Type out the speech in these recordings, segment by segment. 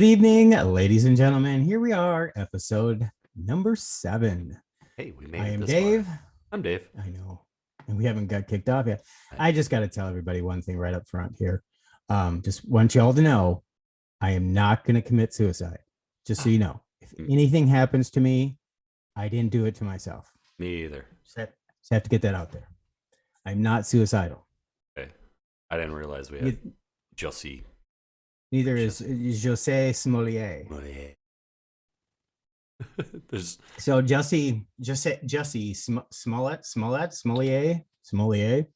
Good evening, ladies and gentlemen. Here we are, episode number 7. Hey, we made I it am this far. Dave. I'm Dave. I know, and we haven't got kicked off yet. Hey. I just got to tell everybody one thing right up front here. Just want y'all to know I am not going to commit suicide. Just so you know, if anything happens to me, I didn't do it to myself. Me either. Just have to get that out there. I'm not suicidal. Okay. I didn't realize we had Jussie. Neither is Jose Smolier. There's So Jussie Smolier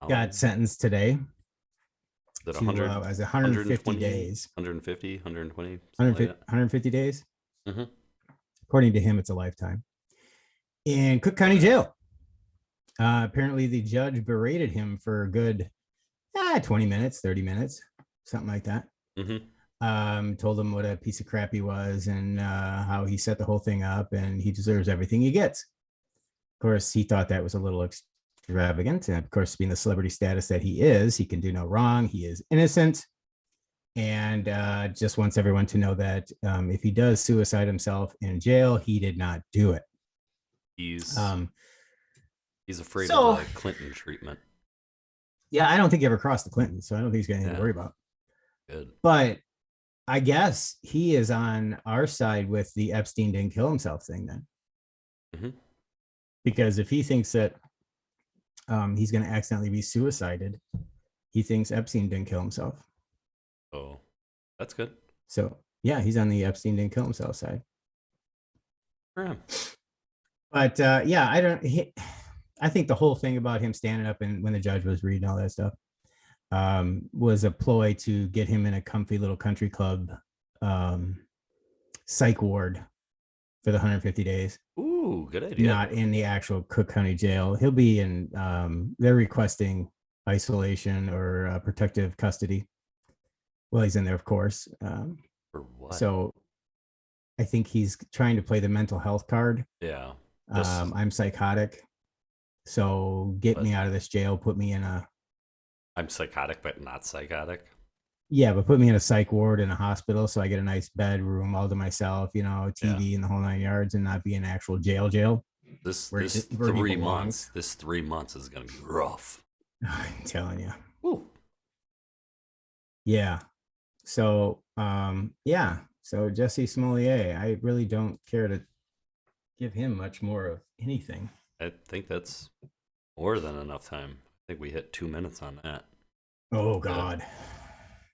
got sentenced today that to 100, as 150 days. 150, 120, 150 days. Mm-hmm. According to him, it's a lifetime in Cook County Jail. Apparently, the judge berated him for a good 20 minutes, 30 minutes, something like that. Mm-hmm. Told him what a piece of crap he was and how he set the whole thing up and he deserves everything he gets. Of course, he thought that was a little extravagant. And of course, being the celebrity status that he is, he can do no wrong. He is innocent. And just wants everyone to know that if he does suicide himself in jail, he did not do it. He's afraid of the Clinton treatment. Yeah, I don't think he ever crossed the Clinton, so I don't think he's got anything to worry about. Good. But I guess he is on our side with the Epstein didn't kill himself thing then. Mm-hmm. Because if he thinks that he's going to accidentally be suicided, he thinks Epstein didn't kill himself. Oh, that's good. So, yeah, he's on the Epstein didn't kill himself side. For him. But, I think the whole thing about him standing up and when the judge was reading all that stuff was a ploy to get him in a comfy little country club psych ward for the 150 days. Ooh, good idea. Not in the actual Cook County Jail. He'll be in, they're requesting isolation or protective custody. Well, he's in there, of course. For what? So I think he's trying to play the mental health card. Yeah. I'm psychotic. So get me out of this jail. Put me in a... I'm psychotic, but not psychotic. Yeah, but put me in a psych ward in a hospital so I get a nice bedroom all to myself, TV and the whole 9 yards and not be in actual jail. This 3 months, this 3 months is going to be rough. I'm telling you. Ooh. Yeah. So, So Jussie Smolier, I really don't care to give him much more of anything. I think that's more than enough time. I think we hit 2 minutes on that. Oh, God.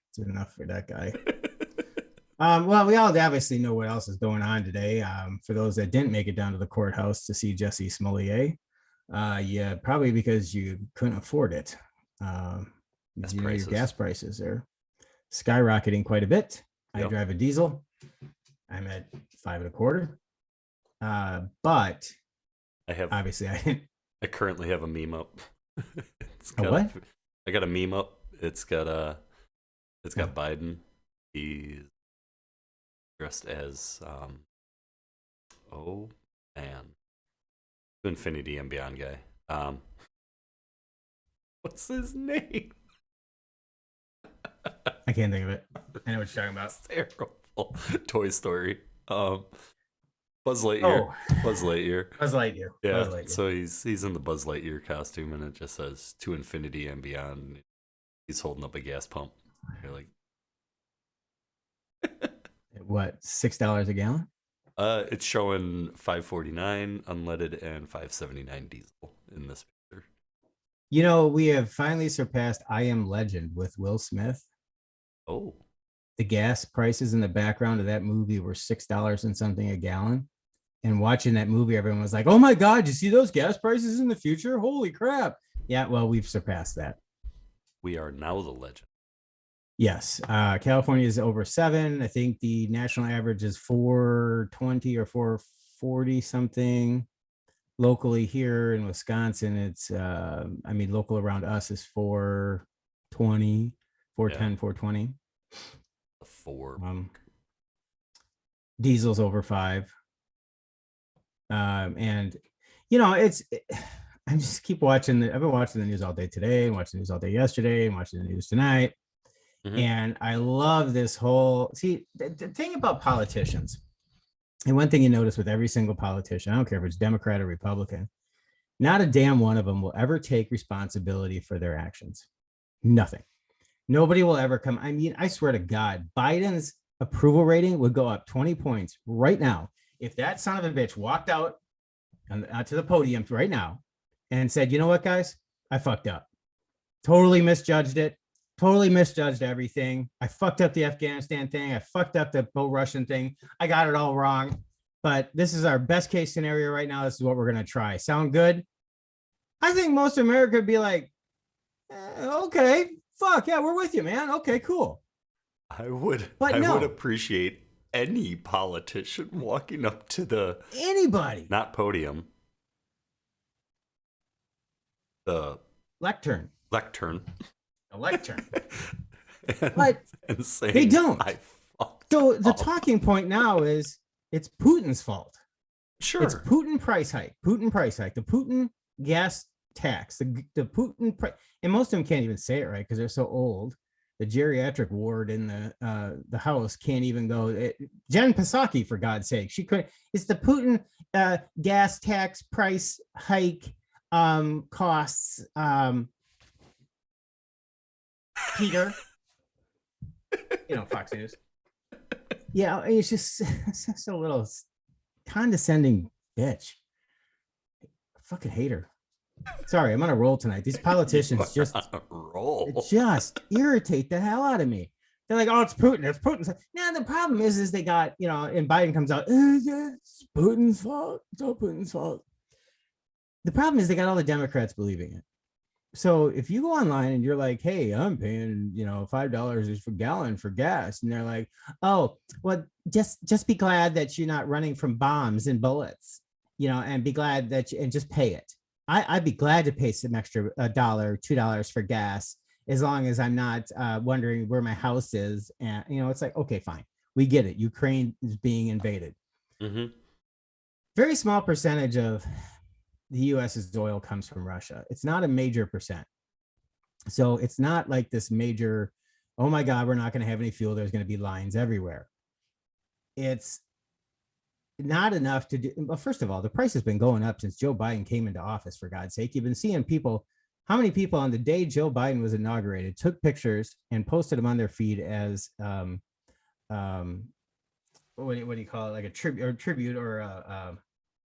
It's enough for that guy. Well, we all obviously know what else is going on today. For those that didn't make it down to the courthouse to see Jussie Smolier, yeah, probably because you couldn't afford it. Your gas prices are skyrocketing quite a bit. Yep. I drive a diesel. I'm at $5.25. But I currently have a meme up. What? I got a meme up. It's got Biden. He's dressed as Infinity and Beyond guy. What's his name? I can't think of it. I know what you're talking about. It's terrible. Toy Story. Buzz Lightyear. Oh. Buzz Lightyear. Yeah. Buzz Lightyear. So he's in the Buzz Lightyear costume, and it just says "To Infinity and Beyond." He's holding up a gas pump. You're like, what? $6 a gallon? It's showing $5.49 unleaded and $5.79 diesel in this picture. We have finally surpassed I Am Legend with Will Smith. Oh. The gas prices in the background of that movie were $6 and something a gallon. And watching that movie, everyone was like, oh my God, you see those gas prices in the future? Holy crap. Yeah, well, we've surpassed that. We are now the legend. Yes. California is over 7. I think the national average is 420 or 440 something. Locally here in Wisconsin, it's, local around us is 420, 410, 420. Diesel's over 5. And I just keep watching I've been watching the news all day today and watching the news all day yesterday and watching the news tonight. And I love this whole, see, the thing about politicians, and one thing you notice with every single politician, I don't care if it's Democrat or Republican, not a damn one of them will ever take responsibility for their actions. Nothing. Nobody will ever come. I mean, I swear to God, Biden's approval rating would go up 20 points right now if that son of a bitch walked out to the podium right now and said, you know what, guys, I fucked up. Totally misjudged it. Totally misjudged everything. I fucked up the Afghanistan thing. I fucked up the pro-Russian thing. I got it all wrong. But this is our best case scenario right now. This is what we're going to try. Sound good? I think most of America would be like, okay, fuck yeah, we're with you, man. Okay, cool. I would appreciate any politician walking up to anybody, not podium, the lectern. A lectern. and saying, they don't. So the talking point now is it's Putin's fault. Sure. It's Putin price hike. The Putin gas tax. The Putin price. And most of them can't even say it right because they're so old. The geriatric ward in the House can't even go. Jen Psaki, for God's sake, she could. It's the Putin gas tax price hike costs. Peter, Fox News. Yeah, it's just a little condescending bitch. I fucking hate her. Sorry, I'm on a roll tonight. These politicians just irritate the hell out of me. They're like, oh, it's Putin. It's Putin's. Now the problem is they got, and Biden comes out, it's Putin's fault. It's all Putin's fault. The problem is they got all the Democrats believing it. So if you go online and you're like, hey, I'm paying, $5 per gallon for gas, and they're like, oh, well, just be glad that you're not running from bombs and bullets, and be glad that and just pay it. I'd be glad to pay some extra $1, $2 for gas as long as I'm not wondering where my house is. And it's like, okay, fine, we get it. Ukraine is being invaded. Mm-hmm. Very small percentage of the US's oil comes from Russia. It's not a major percent. So it's not like this major, oh my God, we're not going to have any fuel. There's going to be lines everywhere. It's not enough to do. Well, first of all, the price has been going up since Joe Biden came into office, for God's sake. You've been seeing people, how many people on the day Joe Biden was inaugurated took pictures and posted them on their feed as, what do you call it? Like a tribute or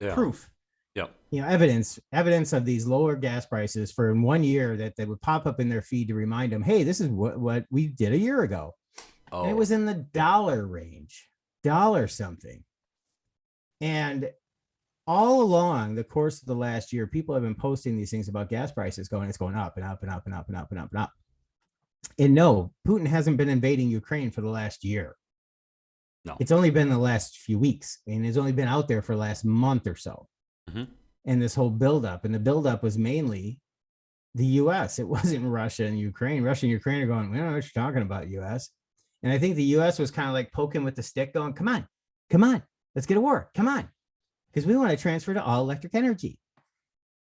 proof. Yeah. Evidence of these lower gas prices for in 1 year that they would pop up in their feed to remind them, hey, this is what we did a year ago. Oh. And it was in the dollar range, dollar something. And all along the course of the last year, people have been posting these things about gas prices it's going up and up and up and up and up and up and up. And no, Putin hasn't been invading Ukraine for the last year. No, it's only been the last few weeks, and it's only been out there for the last month or so. Mm-hmm. And this whole buildup, and the buildup was mainly the U.S. It wasn't Russia and Ukraine. Russia and Ukraine are going, we don't know what you're talking about, U.S. And I think the U.S. was kind of like poking with the stick, going, come on, let's get to work. Come on. Because we want to transfer to all electric energy,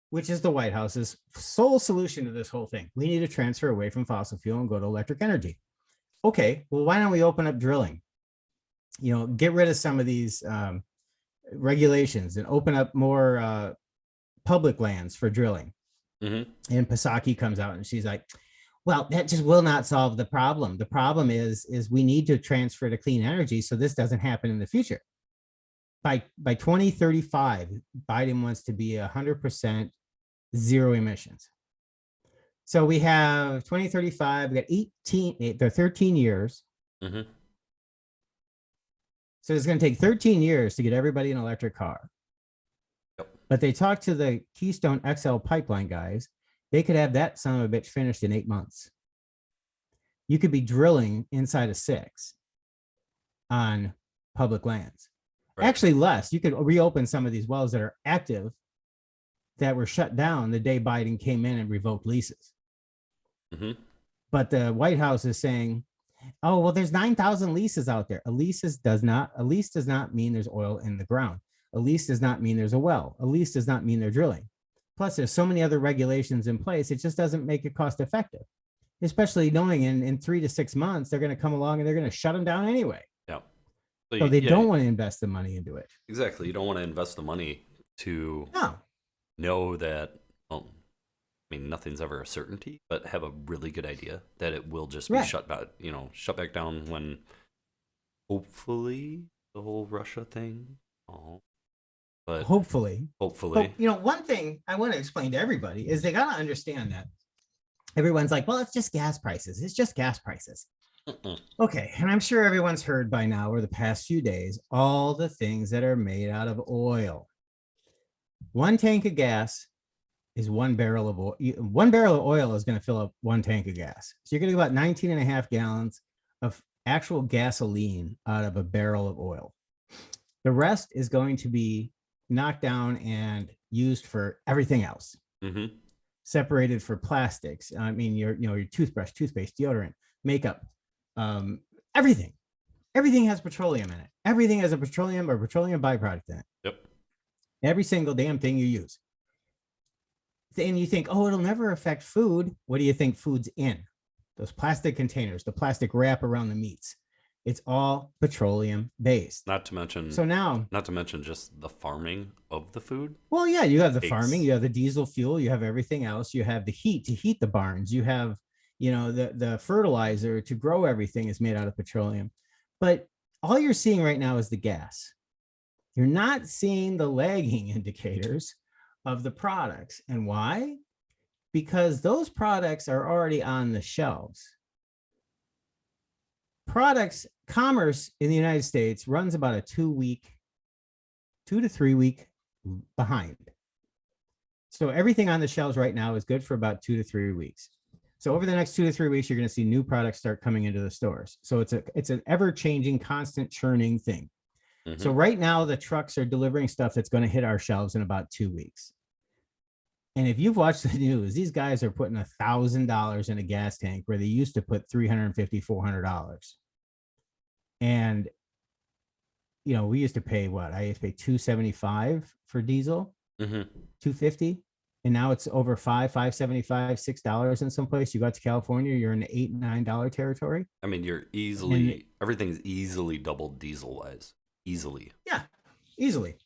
which is the White House's sole solution to this whole thing. We need to transfer away from fossil fuel and go to electric energy. Okay, well, why don't we open up drilling? Get rid of some of these regulations and open up more public lands for drilling. Mm-hmm. And Psaki comes out and she's like, well, that just will not solve the problem. The problem is we need to transfer to clean energy so this doesn't happen in the future. By 2035, Biden wants to be 100% zero emissions. So we have 2035, we got 13 years. Mm-hmm. So it's going to take 13 years to get everybody an electric car. Yep. But they talked to the Keystone XL pipeline guys. They could have that son of a bitch finished in 8 months. You could be drilling inside of 6 on public lands. Right. Actually less. You could reopen some of these wells that are active that were shut down the day Biden came in and revoked leases. Mm-hmm. But the White House is saying, oh, well, there's 9,000 leases out there. A lease does not mean there's oil in the ground. A lease does not mean there's a well. A lease does not mean they're drilling. Plus, there's so many other regulations in place. It just doesn't make it cost effective. especially knowing in 3 to 6 months, they're going to come along and they're going to shut them down anyway. Yeah. So they don't want to invest the money into it. Exactly. You don't want to invest the money to No. know that, well, I mean, nothing's ever a certainty, but have a really good idea that it will just be Right. shut back down when hopefully the whole Russia thing. But Hopefully. hopefully. But, one thing I want to explain to everybody is they got to understand that everyone's like, well, it's just gas prices. It's just gas prices. Okay. And I'm sure everyone's heard by now over the past few days, all the things that are made out of oil. One tank of gas is 1 barrel of oil. 1 barrel of oil is going to fill up 1 tank of gas. So you're going to get about 19 and a half gallons of actual gasoline out of a barrel of oil. The rest is going to be knocked down and used for everything else. Mm-hmm. Separated for plastics. I mean, your toothbrush, toothpaste, deodorant, makeup, everything. Everything has petroleum in it. Everything has a petroleum or petroleum byproduct in it. Yep. Every single damn thing you use. And you think, oh, it'll never affect food. What do you think food's in? Those plastic containers, the plastic wrap around the meats. It's all petroleum based. Not to mention just the farming of the food. Well, yeah, you have the farming, you have the diesel fuel, you have everything else. You have the heat to heat the barns. You have, the fertilizer to grow everything is made out of petroleum. But all you're seeing right now is the gas. You're not seeing the lagging indicators of the products. And why? Because those products are already on the shelves. Commerce in the United States runs about a 2 to 3 week behind. So everything on the shelves right now is good for about 2 to 3 weeks. So over the next 2 to 3 weeks, you're going to see new products start coming into the stores. So it's an ever-changing, constant churning thing. Mm-hmm. So right now, the trucks are delivering stuff that's going to hit our shelves in about 2 weeks. And if you've watched the news, these guys are putting $1,000 in a gas tank where they used to put $350, $400. And, we used to pay what? I used to pay $2.75 for diesel, mm-hmm. $2.50. And now it's over $5.75, $6 in some place. You go out to California, you're in the $8, $9 territory. I mean, everything's easily doubled diesel wise. Easily. Yeah, easily.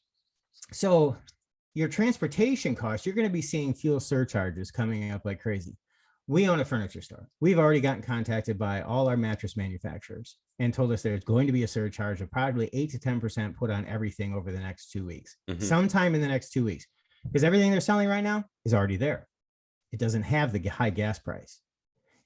So your transportation costs, you're going to be seeing fuel surcharges coming up like crazy. We own a furniture store. We've already gotten contacted by all our mattress manufacturers and told us there's going to be a surcharge of probably 8 to 10% put on everything over the next 2 weeks, mm-hmm. sometime in the next 2 weeks, because everything they're selling right now is already there. It doesn't have the high gas price.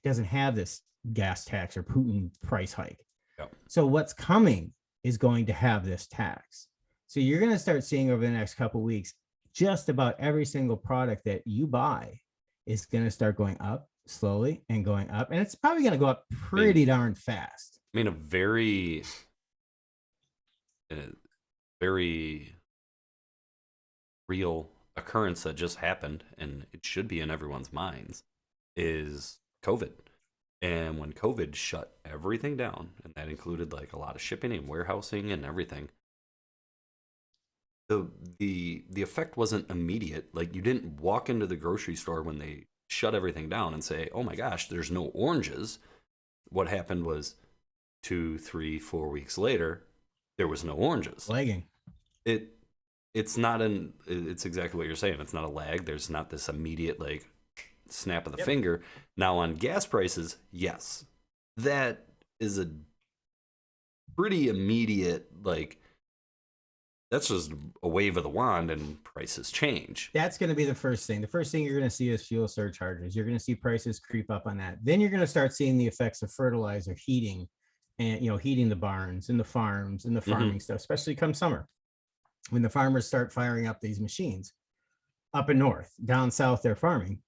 It doesn't have this gas tax or Putin price hike. Yep. So what's coming is going to have this tax. So you're going to start seeing over the next couple of weeks, just about every single product that you buy is going to start going up slowly and going up. And it's probably going to go up pretty darn fast. I mean, a very real occurrence that just happened, and it should be in everyone's minds, is COVID. And when COVID shut everything down, and that included like a lot of shipping and warehousing and everything, the effect wasn't immediate. Like, you didn't walk into the grocery store when they shut everything down and say, oh my gosh, there's no oranges. What happened was 2, 3, 4 weeks later, there was no oranges. Lagging. It's exactly what you're saying. It's not a lag. There's not this immediate like snap of the finger. Now on gas prices, yes, that is a pretty immediate, like, that's just a wave of the wand and prices change. That's going to be the first thing. The first thing you're going to see is fuel surcharges. You're going to see prices creep up on that. Then you're going to start seeing the effects of fertilizer, heating, and heating the barns and the farms and the farming mm-hmm. stuff, especially come summer, when the farmers start firing up these machines. Up in north, down south, they're farming.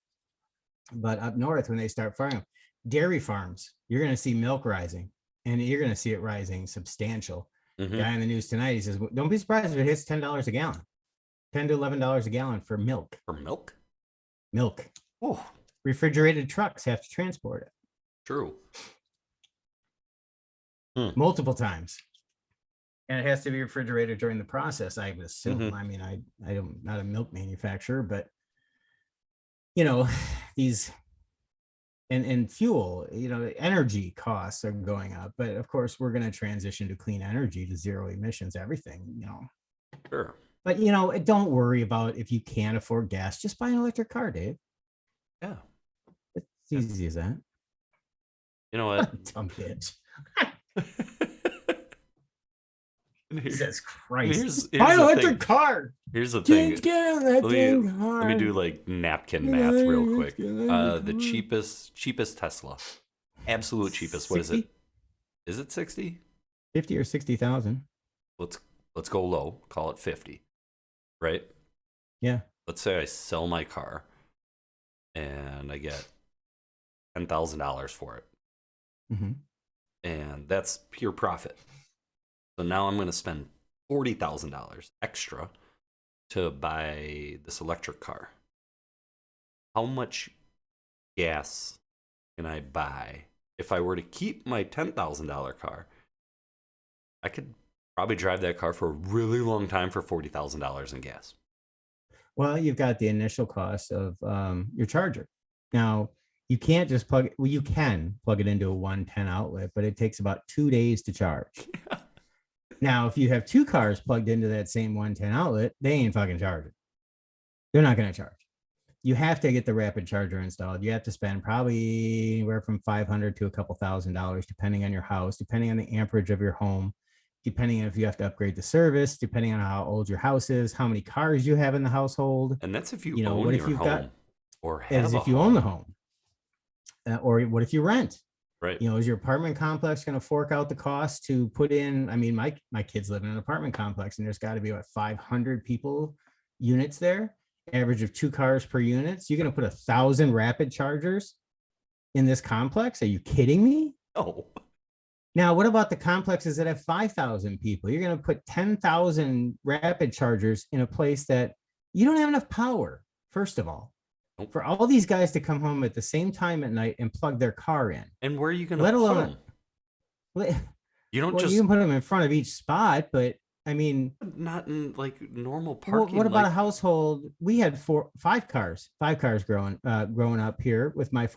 But up north, when they start farming, dairy farms, you're going to see milk rising, and you're going to see it rising substantial. Mm-hmm. Guy in the news tonight, he says, don't be surprised if it hits $10 a gallon, $10 to $11 a gallon for milk. For milk? Milk. Oh, refrigerated trucks have to transport it. True. Multiple times. And it has to be refrigerated during the process, I would assume. Mm-hmm. I mean, I'm not a milk manufacturer, but these and fuel, energy costs are going up. But of course, we're going to transition to clean energy, to zero emissions, everything. Sure. But don't worry about if you can't afford gas. Just buy an electric car, Dave. Yeah. It's easy as that. You know what? Dumb bitch. And Jesus Christ. here's Buy an the electric thing. car. Here's the thing. Get an electric car. Let me do like napkin math real quick. The cheapest Tesla. Absolute cheapest. What is 60? it? Is it 60? 50 or 60,000. Let's go low. Call it 50. Right? Yeah. Let's say I sell my car and I get $10,000 for it. Mm-hmm. And that's pure profit. So now I'm going to spend $40,000 extra to buy this electric car. How much gas can I buy if I were to keep my $10,000 car? I could probably drive that car for a really long time for $40,000 in gas. Well, you've got the initial cost of your charger. Now, you can't just plug it. Well, you can plug it into a 110 outlet, but it takes about 2 days to charge. Now, if you have two cars plugged into that same 110 outlet, they ain't fucking charging. They're not going to charge. You have to get the rapid charger installed. You have to spend probably anywhere from $500 to a couple $1,000, depending on your house, depending on the amperage of your home, depending on if you have to upgrade the service, depending on how old your house is, how many cars you have in the household. And that's if you know, own what your if you've home got, or have as a if you home. own the home. Or what if you rent? Right. Is your apartment complex going to fork out the cost to put in? I mean, my kids live in an apartment complex, and there's got to be what 500 people units there. Average of 2 cars per unit. So you're going to put 1,000 rapid chargers in this complex? Are you kidding me? Oh. Now, what about the complexes that have 5,000 people? You're going to put 10,000 rapid chargers in a place that you don't have enough power. First of all. For all these guys to come home at the same time at night and plug their car in. And where are you going to let put alone them? You don't you can put them in front of each spot, but I mean, not in like normal parking. What about a household? We had 5 cars growing up here with my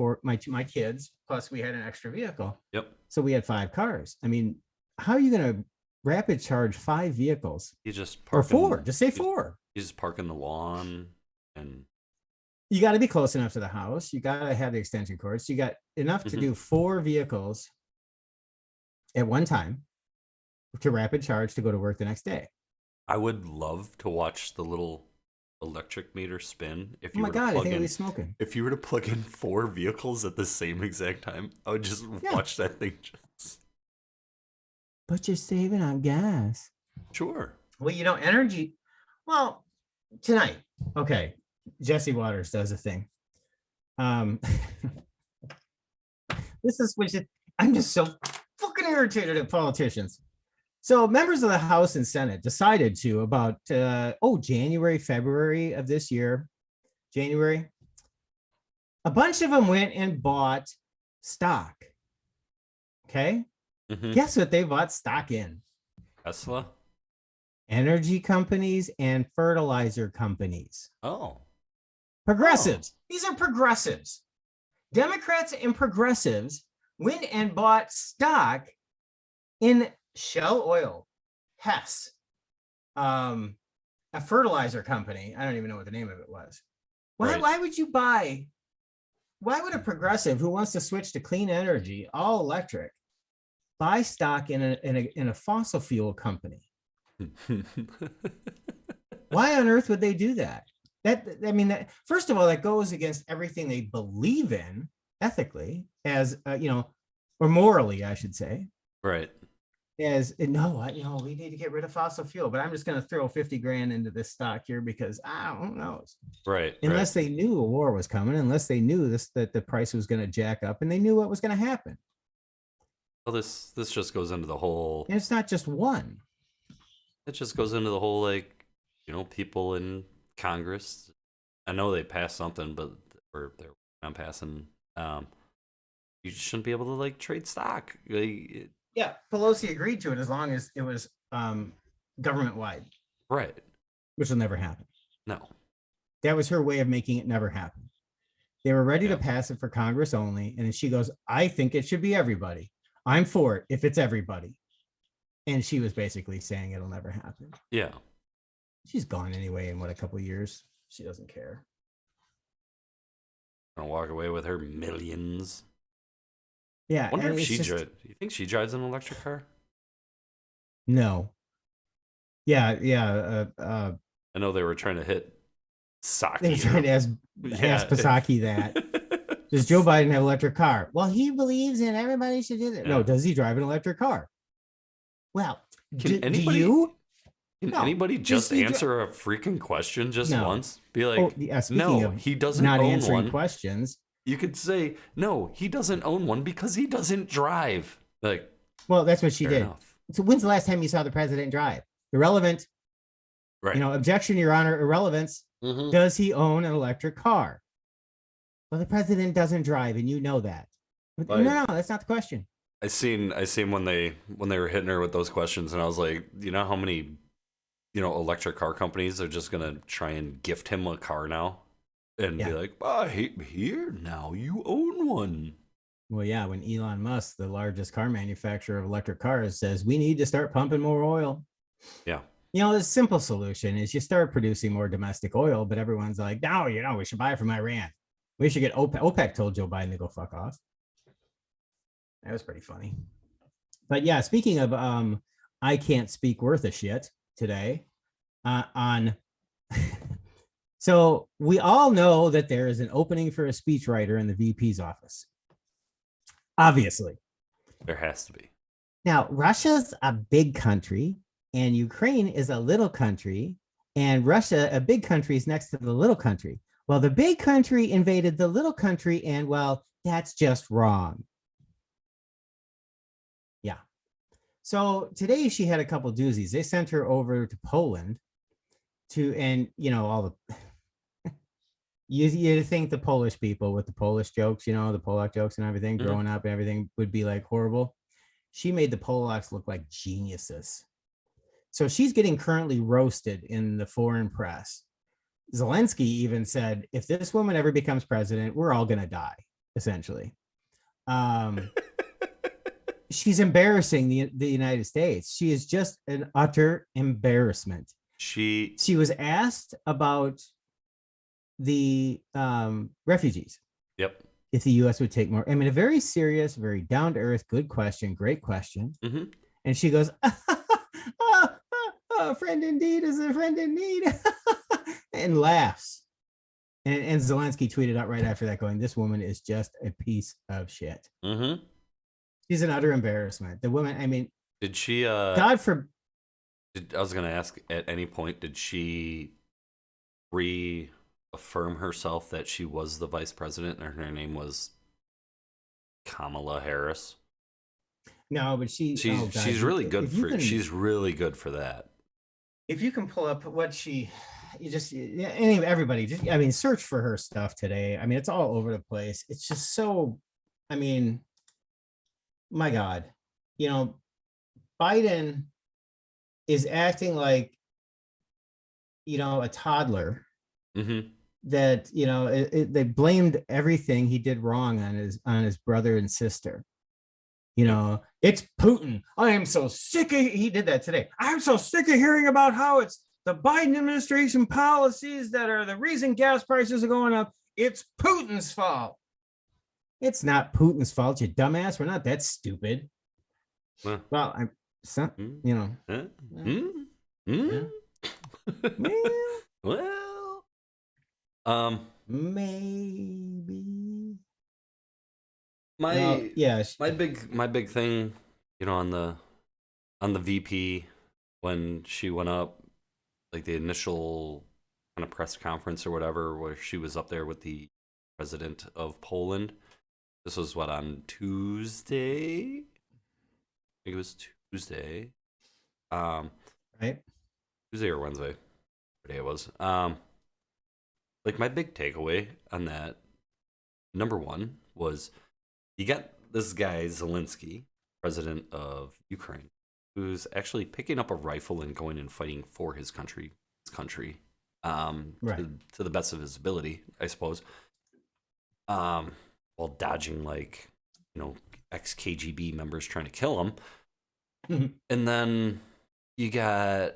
kids. Plus, we had an extra vehicle. Yep. So we had 5 cars. I mean, how are you going to rapid charge 5 vehicles? You just park or 4. Just say 4. You just park in the lawn and. You got to be close enough to the house. You got to have the extension cords. You got enough to do 4 vehicles at one time to rapid charge to go to work the next day. I would love to watch the little electric meter spin. If you I think I'd be smoking. If you were to plug in 4 vehicles at the same exact time, I would just watch that thing just. But you're saving on gas. Sure. Well, energy. Well, tonight. Okay. Jesse Waters does a thing. I'm just so fucking irritated at politicians. So members of the House and Senate decided to about January, February of this year, January, a bunch of them went and bought stock. Okay. Mm-hmm. Guess what they bought stock in? Tesla. Energy companies and fertilizer companies. Oh. Progressives. These are progressives. Democrats and progressives went and bought stock in Shell Oil, Hess, a fertilizer company. I don't even know what the name of it was. Why would you buy? Why would a progressive who wants to switch to clean energy, all electric, buy stock in a fossil fuel company? Why on earth would they do that? First of all, that goes against everything they believe in ethically, or morally, I should say. Right. We need to get rid of fossil fuel, but I'm just going to throw 50 grand into this stock here because I don't know. Right. Unless they knew a war was coming, unless they knew that the price was going to jack up, and they knew what was going to happen. Well, this just goes into the whole. And it's not just one. It just goes into the whole people in Congress. I know they passed something, but they're not passing. You shouldn't be able to trade stock. Yeah, Pelosi agreed to it as long as it was government wide. Right. Which will never happen. No. That was her way of making it never happen. They were ready to Yeah. pass it for Congress only. And then she goes, I think it should be everybody. I'm for it if it's everybody. And she was basically saying it'll never happen. Yeah. She's gone anyway in what, a couple of years. She doesn't care. Gonna walk away with her millions. Yeah. I wonder and if it's she just, drives. You think she drives an electric car? no. Yeah. I know they were trying to hit Saki. They're trying to ask Psaki that. Does Joe Biden have an electric car? Well, he believes in everybody should do that. Yeah. No, does he drive an electric car? Well, Can do anybody, you? Can No. anybody Does just he answer a freaking question just No. once? Be like, Speaking no, of he doesn't not own answering one. questions. You could say, no, he doesn't own one because he doesn't drive. Like, Well, that's what she fair did. enough. So when's the last time you saw the president drive? Irrelevant. Right. Objection, Your Honor, irrelevance. Mhm. Does he own an electric car? Well, the president doesn't drive, and you know that. But no, that's not the question. I seen when they were hitting her with those questions, and I was like, you know how many, electric car companies are just gonna try and gift him a car now, and be like, here now you own one. Well, yeah, when Elon Musk, the largest car manufacturer of electric cars, says we need to start pumping more oil. Yeah. The simple solution is you start producing more domestic oil, but everyone's like, no, we should buy it from Iran. We should get OPEC. OPEC told Joe Biden to go fuck off. That was pretty funny. But yeah, speaking of I can't speak worth a shit today so we all know that there is an opening for a speechwriter in the VP's office. Obviously. There has to be. Now, Russia's a big country and Ukraine is a little country, and Russia, a big country, is next to the little country. Well, the big country invaded the little country, and well, that's just wrong. Yeah. So today she had a couple doozies. They sent her over to Poland all the you think the Polish people with the Polish jokes, the Polak jokes and everything, growing up and everything would be like horrible. She made the Polacks look like geniuses. So she's getting currently roasted in the foreign press. Zelensky even said, if this woman ever becomes president, we're all going to die, essentially. She's embarrassing the United States. She is just an utter embarrassment. She was asked about the refugees. Yep. If the U.S. would take more. I mean, a very serious, very down-to-earth, good question, great question. Mm-hmm. And she goes, a friend indeed is a friend in need. And laughs. And Zelensky tweeted out right after that going, this woman is just a piece of shit. Mm-hmm. She's an utter embarrassment. The woman, I mean, did she God for I was gonna ask, at any point did she reaffirm herself that she was the vice president and her name was Kamala Harris? No, but she's really good for she's really good for that. If you can pull up what everybody search for her stuff today. I mean, it's all over the place. It's just so, my God, Biden is acting like, a toddler. Mm-hmm. That, they blamed everything he did wrong on his brother and sister. It's Putin. I am so sick of, he did that today. I'm so sick of hearing about how it's the Biden administration policies that are the reason gas prices are going up. It's Putin's fault. It's not Putin's fault, you dumbass. We're not that stupid. Well, Well, maybe. My big thing, on the VP when she went up, like the initial kind of press conference or whatever, where she was up there with the president of Poland. This was on Tuesday? I think it was Tuesday. Right. Tuesday or Wednesday. What day it was. Like my big takeaway on that, number one, was you got this guy, Zelensky, president of Ukraine, who's actually picking up a rifle and going and fighting for his country, right. To the best of his ability, I suppose. while dodging like, ex KGB members trying to kill him. And then you got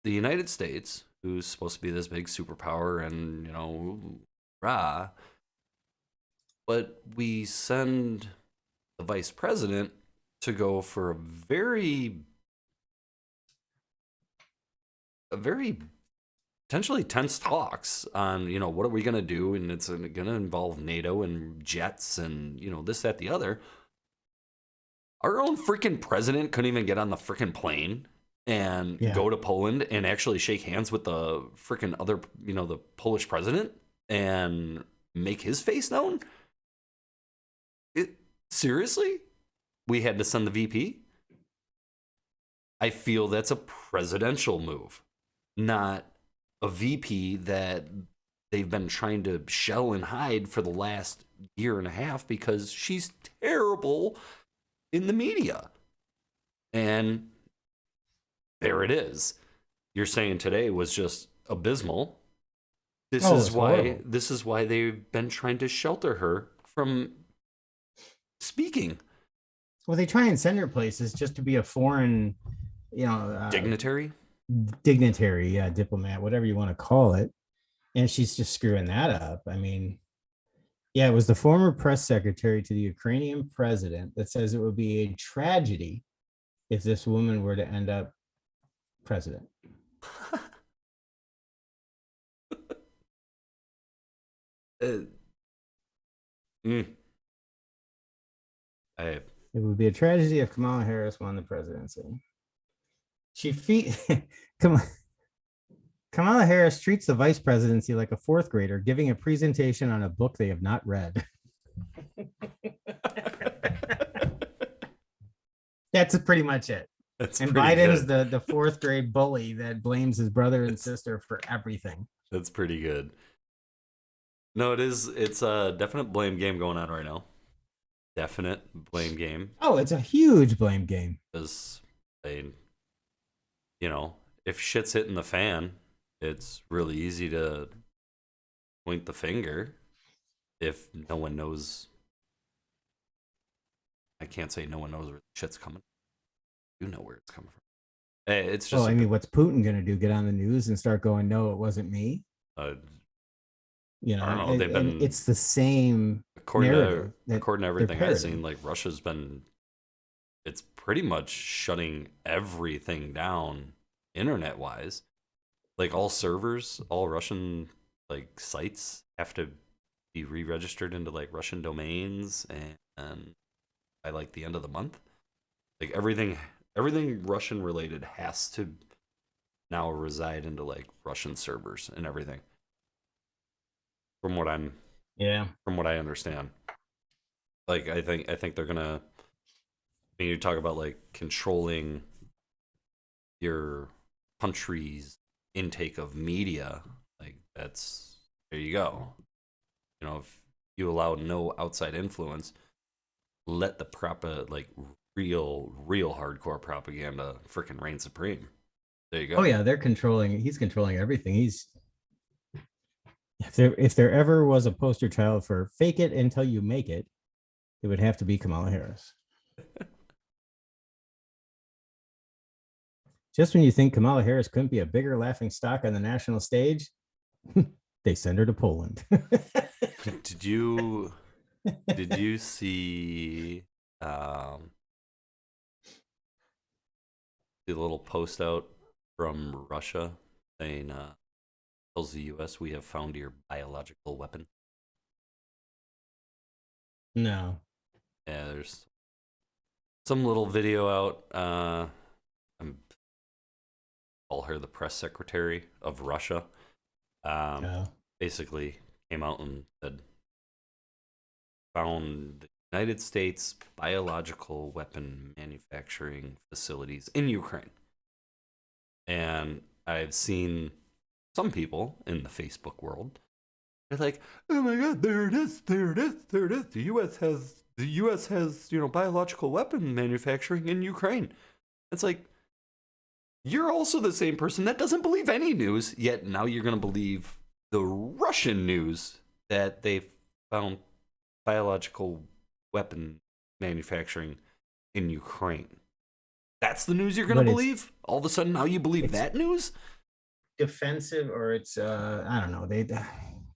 the United States, who's supposed to be this big superpower, and rah. But we send the vice president to go for a very potentially tense talks on, what are we going to do? And it's going to involve NATO and jets and, this, that, the other. Our own freaking president couldn't even get on the freaking plane and go to Poland and actually shake hands with the freaking other, the Polish president and make his face known. Seriously? We had to send the VP? I feel that's a presidential move, not a VP that they've been trying to shell and hide for the last year and a half because she's terrible in the media. And there it is. You're saying today was just abysmal. This is why they've been trying to shelter her from speaking. Well, they try and send her places just to be a foreign, dignitary, diplomat, whatever you want to call it. And she's just screwing that up. I mean, it was the former press secretary to the Ukrainian president that says it would be a tragedy if this woman were to end up president. It would be a tragedy if Kamala Harris won the presidency. Kamala Harris treats the vice presidency like a fourth grader giving a presentation on a book they have not read. That's pretty much it. And Biden's the fourth grade bully that blames his brother and sister for everything. That's pretty good. No, it's a definite blame game going on right now. Definite blame game. Oh, it's a huge blame game. Because if shit's hitting the fan, it's really easy to point the finger if no one knows. I can't say no one knows where the shit's coming. You know where it's coming from. It's just. What's Putin gonna do? Get on the news and start going, "No, it wasn't me." I don't know. It's the same. According to everything I've seen, like Russia's it's pretty much shutting everything down internet-wise. Like all servers, all Russian like sites have to be re-registered into like Russian domains, and by like the end of the month, like everything Russian related has to now reside into like Russian servers and everything. From what I understand, like I think they're gonna. When you talk about like controlling your country's intake of media, like there you go. If you allow no outside influence, let the proper like real hardcore propaganda freaking reign supreme. There you go. Oh yeah, he's controlling everything. If there ever was a poster child for fake it until you make it, it would have to be Kamala Harris. Just when you think Kamala Harris couldn't be a bigger laughing stock on the national stage, they send her to Poland. Did you see the little post out from Russia saying tells the U.S. we have found your biological weapon? No. Yeah, there's some little video out. I'm call her the press secretary of Russia. Basically came out and said found the United States biological weapon manufacturing facilities in Ukraine. And I've seen some people in the Facebook world, they're like, "Oh my God, there it is. The U.S. has biological weapon manufacturing in Ukraine." It's like, you're also the same person that doesn't believe any news, yet now you're going to believe the Russian news that they found biological weapon manufacturing in Ukraine. That's the news you're going to believe? All of a sudden, now you believe that news? Defensive, or it's I don't know. They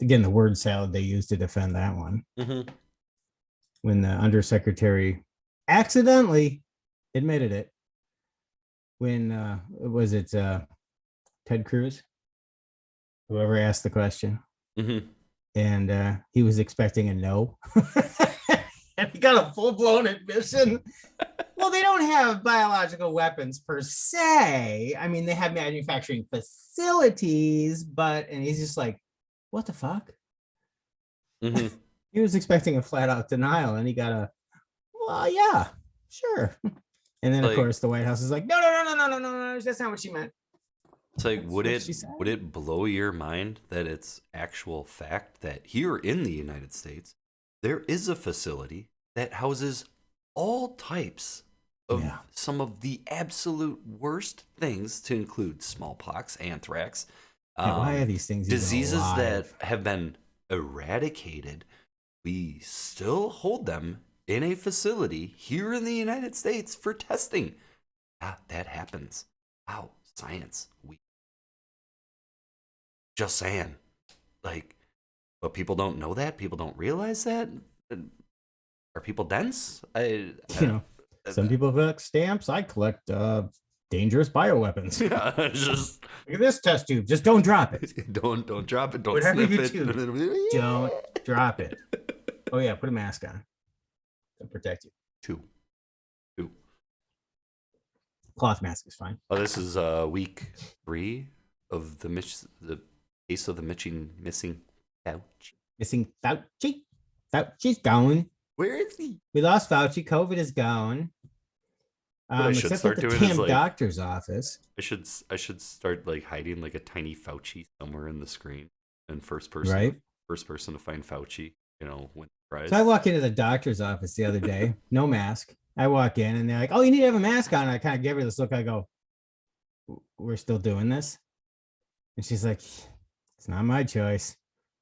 again, the word salad they used to defend that one. Mm-hmm. When the undersecretary accidentally admitted it. When was it Ted Cruz? Whoever asked the question. Mm-hmm. And he was expecting a no. And he got a full-blown admission. Well, they don't have biological weapons per se. I mean, they have manufacturing facilities, and he's just like, what the fuck? Mm-hmm. He was expecting a flat-out denial, and he got well, yeah, sure. And then, of course, the White House is like, no, that's not what she meant. It's like, would it blow your mind that it's actual fact that here in the United States, there is a facility that houses all types of some of the absolute worst things, to include smallpox, anthrax, why are these things diseases that have been eradicated? We still hold them in a facility here in the United States for testing. That happens. Wow, science. Just saying. Like, but people don't know that. People don't realize that. Are people dense? Some people collect stamps. I collect dangerous bioweapons. Yeah, just look at this test tube. Just don't drop it. Don't drop it. Don't Whatever sniff you it. Choose, don't drop it. Oh yeah, put a mask on. It'll protect you. Two. Cloth mask is fine. Oh, this is week 3 of the case of the missing Fauci. Missing Fauci. Fauci's gone. Where is he? We lost Fauci. COVID is gone. Except at the damn doctor's office. I should start like hiding like a tiny Fauci somewhere in the screen, and first person to find Fauci. Win the prize. So I walk into the doctor's office the other day, no mask. I walk in and they're like, "Oh, you need to have a mask on." And I kind of give her this look. I go, "We're still doing this?" And she's like, "It's not my choice."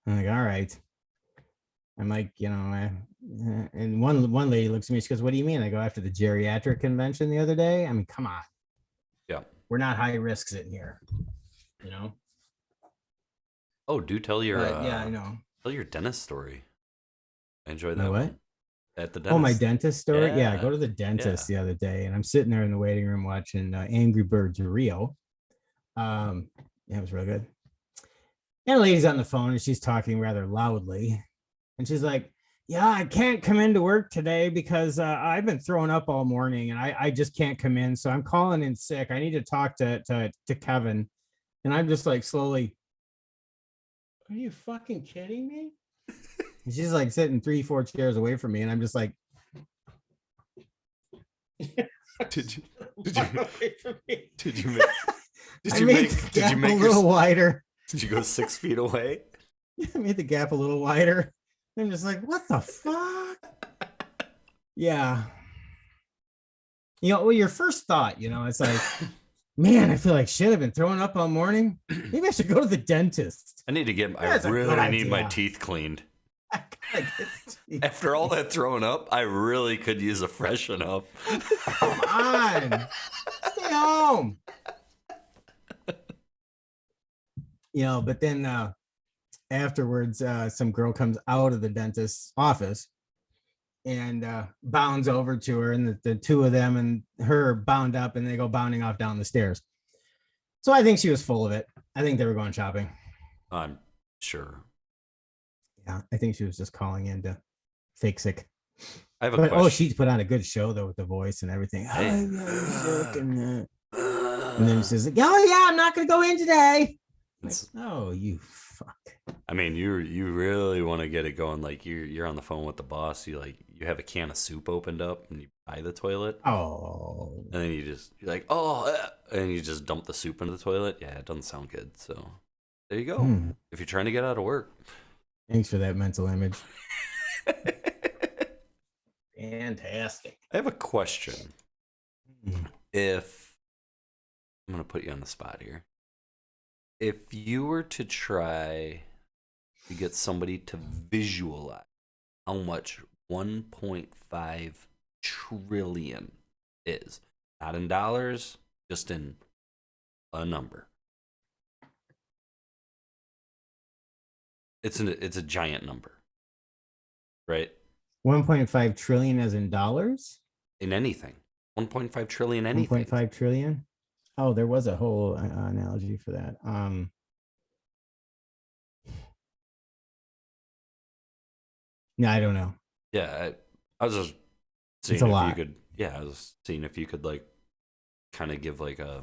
I'm like, "All right." I'm like, and one lady looks at me. She goes, "What do you mean?" I go, "After the geriatric convention the other day. I mean, come on. Yeah, we're not high risks in here, Oh, do tell your I know. Tell your dentist story. I enjoyed that. My what? One. At the dentist. Oh, my dentist story. Yeah, I go to the dentist the other day, and I'm sitting there in the waiting room watching Angry Birds Rio. It was real good. And a lady's on the phone, and she's talking rather loudly, and she's like, "Yeah, I can't come into work today because I've been throwing up all morning, and I just can't come in. So I'm calling in sick. I need to talk to Kevin." And I'm just like slowly, "Are you fucking kidding me?" And she's like sitting 3-4 chairs away from me, and I'm just like, Did you make a little wider? Did you go 6 feet away? I made the gap a little wider. I'm just like, what the fuck? Yeah. Well, your first thought, it's like, man, I feel like shit. I've been throwing up all morning. Maybe I should go to the dentist. I really need my teeth cleaned. After all that throwing up, I really could use a freshen up. Come on. Stay home. But then afterwards, some girl comes out of the dentist's office and bounds over to her, and the two of them and her bound up, and they go bounding off down the stairs. So I think she was full of it. I think they were going shopping. I'm sure. Yeah, I think she was just calling in to fake sick. I have a question. Oh, she put on a good show though with the voice and everything. Hey. And then she says, "Oh yeah, I'm not going to go in today." Like, oh, you fuck. I mean, you really want to get it going. Like you're on the phone with the boss. You have a can of soup opened up and you by the toilet. Oh. And then you're like, and you just dump the soup into the toilet. Yeah, it doesn't sound good. So there you go. If you're trying to get out of work. Thanks for that mental image. Fantastic. I have a question. If I'm going to put you on the spot here. If you were to try to get somebody to visualize how much 1.5 trillion is. Not in dollars, just in a number. It's a giant number, right? 1.5 trillion as in dollars? In anything. 1.5 trillion anything. 1.5 trillion? Oh, there was a whole analogy for that. No, I don't know. Yeah, I was just seeing It's a if lot. you could. Yeah, I was seeing if you could like kind of give like a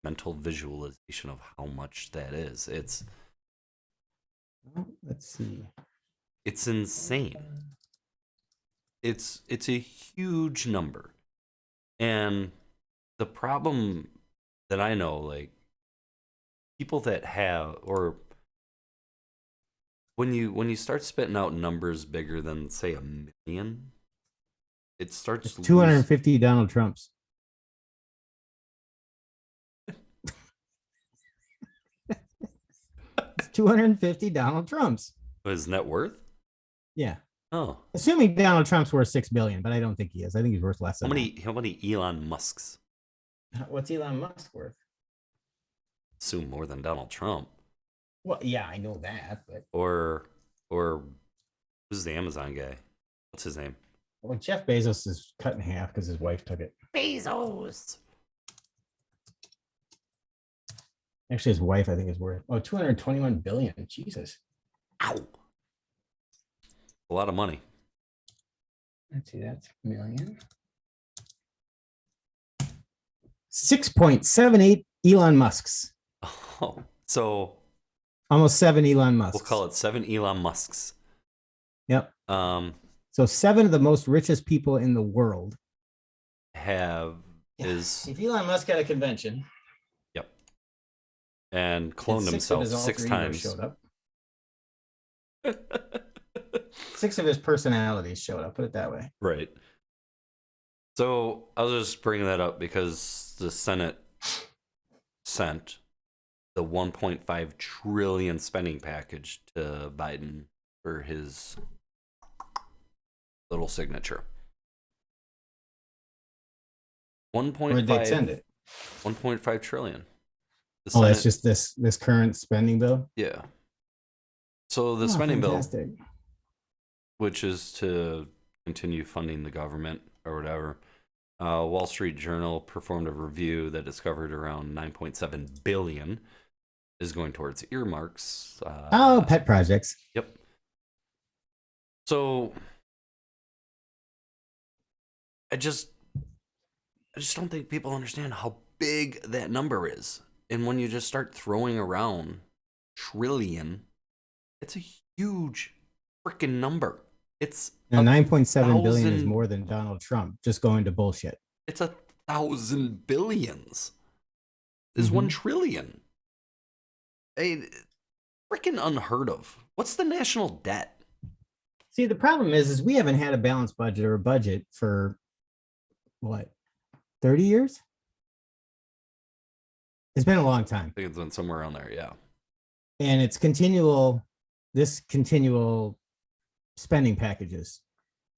mental visualization of how much that is. Let's see. It's insane. It's a huge number. And the problem that I know, like people that have, or when you start spitting out numbers bigger than say a million, it starts It's to 250 Donald Trumps. It's 250 Donald Trumps. lose net worth. Yeah. Oh, Assuming Donald Trump's worth 6 billion, but I don't think he is. I think he's worth less how than many Elon Musks? that. What's Elon Musk worth? Assume more than Donald Trump, Well, yeah, I know that, but or who's the Amazon guy? What's his name? well, Jeff Bezos is cut in half because his wife took it. Bezos. Actually, his wife, I think, is worth 221 billion. Jesus. Ow. A lot of money. Let's see, that's million. 6.78 Elon Musks. Oh, so Almost 7 Elon Musks. we'll call it 7 Elon Musks. Yep. Um, So 7 of the most richest people in the world is if Elon Musk had a convention, yep, and cloned himself 6 times. Showed up. 6 of his personalities showed up. Put it that way. Right. So I was just bringing that up because the Senate sent the 1.5 trillion spending package to Biden for his little signature. Where'd they send it? 1.5 trillion. Oh, that's just this current spending bill? Yeah. So the spending fantastic. bill, which is to continue funding the government or whatever, Wall Street Journal performed a review that discovered around 9.7 billion is going towards earmarks. Pet projects. Yep. So I just don't think people understand how big that number is. And when you just start throwing around trillion, it's a huge freaking number. It's now 9.7 billion is more than Donald Trump just going to bullshit. It's 1,000 billions. Is 1 trillion. Freaking unheard of. What's the national debt? See, the problem is we haven't had a balanced budget or a budget for what, 30 years? It's been a long time. I think it's been somewhere around there, yeah. And it's this continual spending packages.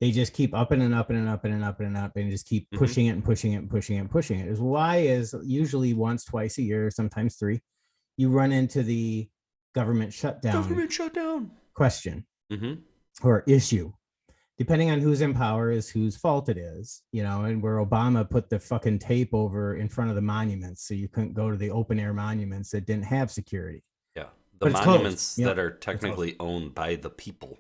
They just keep upping and upping and upping and upping and upping and just keep pushing it and pushing it and pushing it and pushing it. Is why is usually once, twice a year, sometimes 3, you run into the government shutdown question or issue. Depending on who's in power is whose fault it is, and where Obama put the fucking tape over in front of the monuments so you couldn't go to the open air monuments that didn't have security. Yeah. The monuments that are technically owned by the people.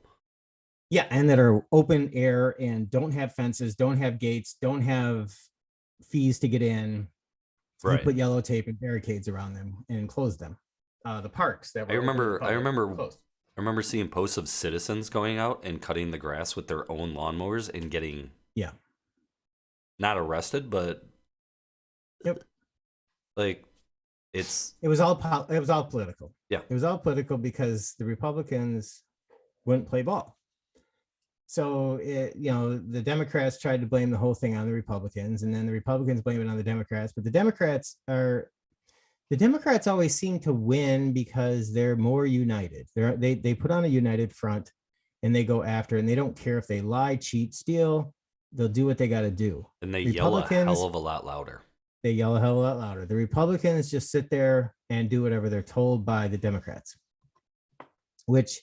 Yeah, and that are open air and don't have fences, don't have gates, don't have fees to get in. Right. You put yellow tape and barricades around them and close them. The parks that were I remember seeing posts of citizens going out and cutting the grass with their own lawnmowers and getting not arrested, but like it was all political. Yeah, it was all political because the Republicans wouldn't play ball. So the Democrats tried to blame the whole thing on the Republicans, and then the Republicans blame it on the Democrats. But the Democrats always seem to win because they're more united. They put on a united front, and they go after it, and they don't care if they lie, cheat, steal. They'll do what they got to do. And they yell a hell of a lot louder. They yell a hell of a lot louder. The Republicans just sit there and do whatever they're told by the Democrats, which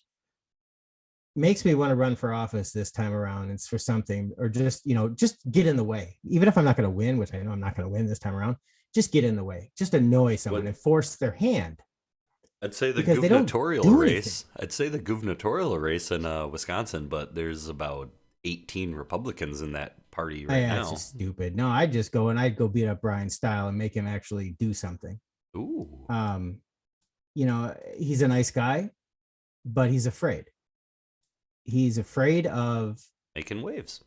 makes me want to run for office this time around. It's for something, or just, just get in the way. Even if I'm not going to win, which I know I'm not going to win this time around, just get in the way. Just annoy someone and force their hand. I'd say the gubernatorial race. I'd say the gubernatorial race in Wisconsin, but there's about 18 Republicans in that party right now. It's just stupid. No, I'd just go and I'd go beat up Brian Style and make him actually do something. Ooh. He's a nice guy, but he's afraid. He's afraid of making waves.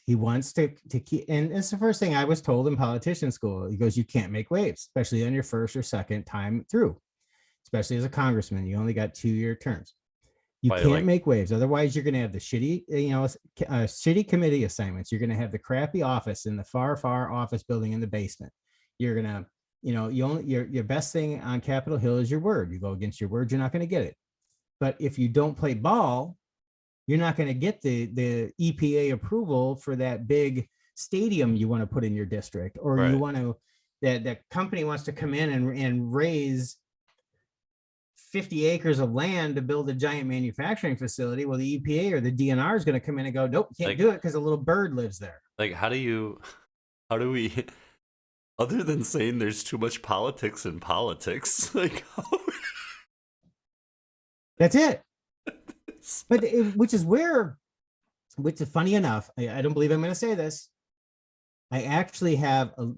He wants to keep, and it's the first thing I was told in politician school. He goes, you can't make waves, especially on your first or second time through, especially as a congressman. You only got 2-year terms. You can't make waves. Otherwise, you're going to have the shitty committee assignments. You're going to have the crappy office in the far office building in the basement. You're going to, your best thing on Capitol Hill is your word. You go against your word, you're not going to get it. But if you don't play ball, you're not going to get the EPA approval for that big stadium you want to put in your district, or right. You want to, that company wants to come in and raise 50 acres of land to build a giant manufacturing facility. Well, the EPA or the DNR is going to come in and go, nope, can't do it because a little bird lives there. Like, how do we, other than saying there's too much politics in politics, like, that's it. But which is funny enough, I don't believe I'm going to say this. I actually have a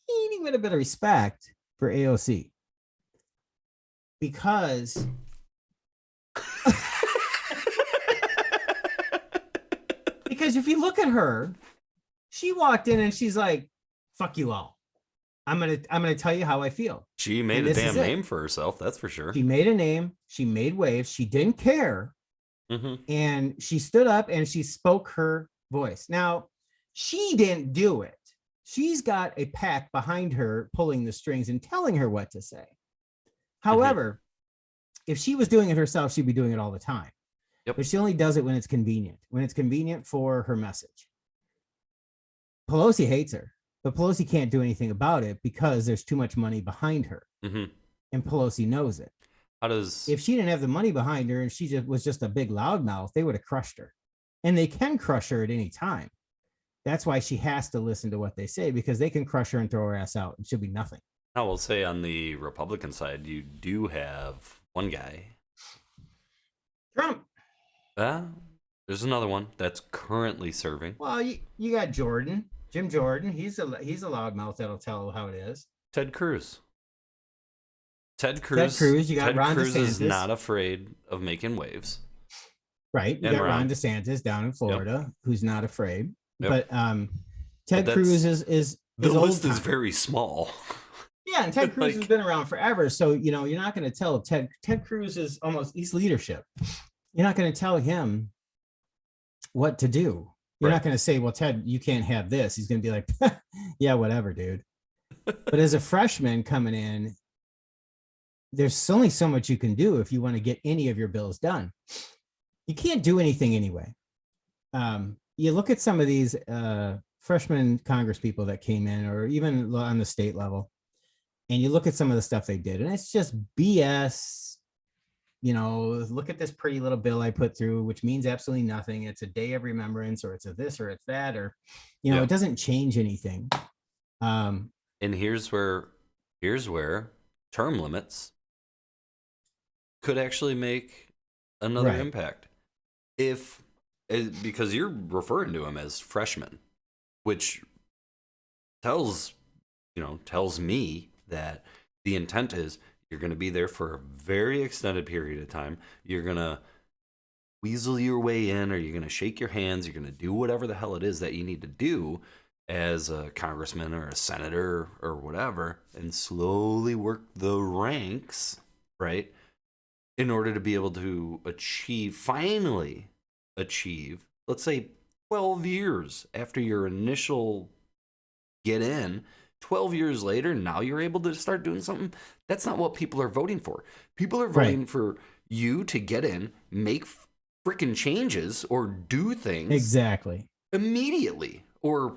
teeny bit of respect for AOC. Because if you look at her, she walked in and she's like, fuck you all. I'm gonna tell you how I feel. She made a damn name for herself, that's for sure. She made a name, she made waves, she didn't care. Mm-hmm. And she stood up and she spoke her voice. Now, she didn't do it. She's got a pack behind her pulling the strings and telling her what to say. However, if she was doing it herself, she'd be doing it all the time. Yep. But she only does it when it's convenient for her message. Pelosi hates her, but Pelosi can't do anything about it because there's too much money behind her. Mm-hmm. And Pelosi knows it. If she didn't have the money behind her and she was just a big loudmouth, they would have crushed her. And they can crush her at any time. That's why she has to listen to what they say, because they can crush her and throw her ass out. It should be nothing. I will say on the Republican side, you do have one guy. Trump. There's another one that's currently serving. Well, you got Jordan, Jim Jordan. He's a loudmouth that'll tell how it is. Ted Cruz. You got Ron DeSantis. Is not afraid of making waves. Right. You got Ron DeSantis down in Florida, who's not afraid. Yep. But Ted Cruz is the list is very small. Yeah, and Ted Cruz has been around forever. So, you're not going to tell Ted Cruz is he's leadership. You're not going to tell him what to do. You're not going to say, well, Ted, you can't have this. He's going to be like, yeah, whatever, dude. But as a freshman coming in, there's only so much you can do if you want to get any of your bills done. You can't do anything anyway. You look at some of these freshman Congress people that came in, or even on the state level, and you look at some of the stuff they did, and it's just BS. Look at this pretty little bill I put through, which means absolutely nothing. It's a day of remembrance, or it's a this, or it's that, or, it doesn't change anything. And here's where term limits could actually make another impact. Because you're referring to him as freshman, which tells me that the intent is you're going to be there for a very extended period of time. You're going to weasel your way in, or you're going to shake your hands. You're going to do whatever the hell it is that you need to do as a congressman or a senator or whatever, and slowly work the ranks, right? In order to be able to finally achieve, let's say 12 years after your initial get in, 12 years later, now you're able to start doing something. That's not what people are voting for. People are voting for you to get in, make freaking changes or do things Exactly. immediately, or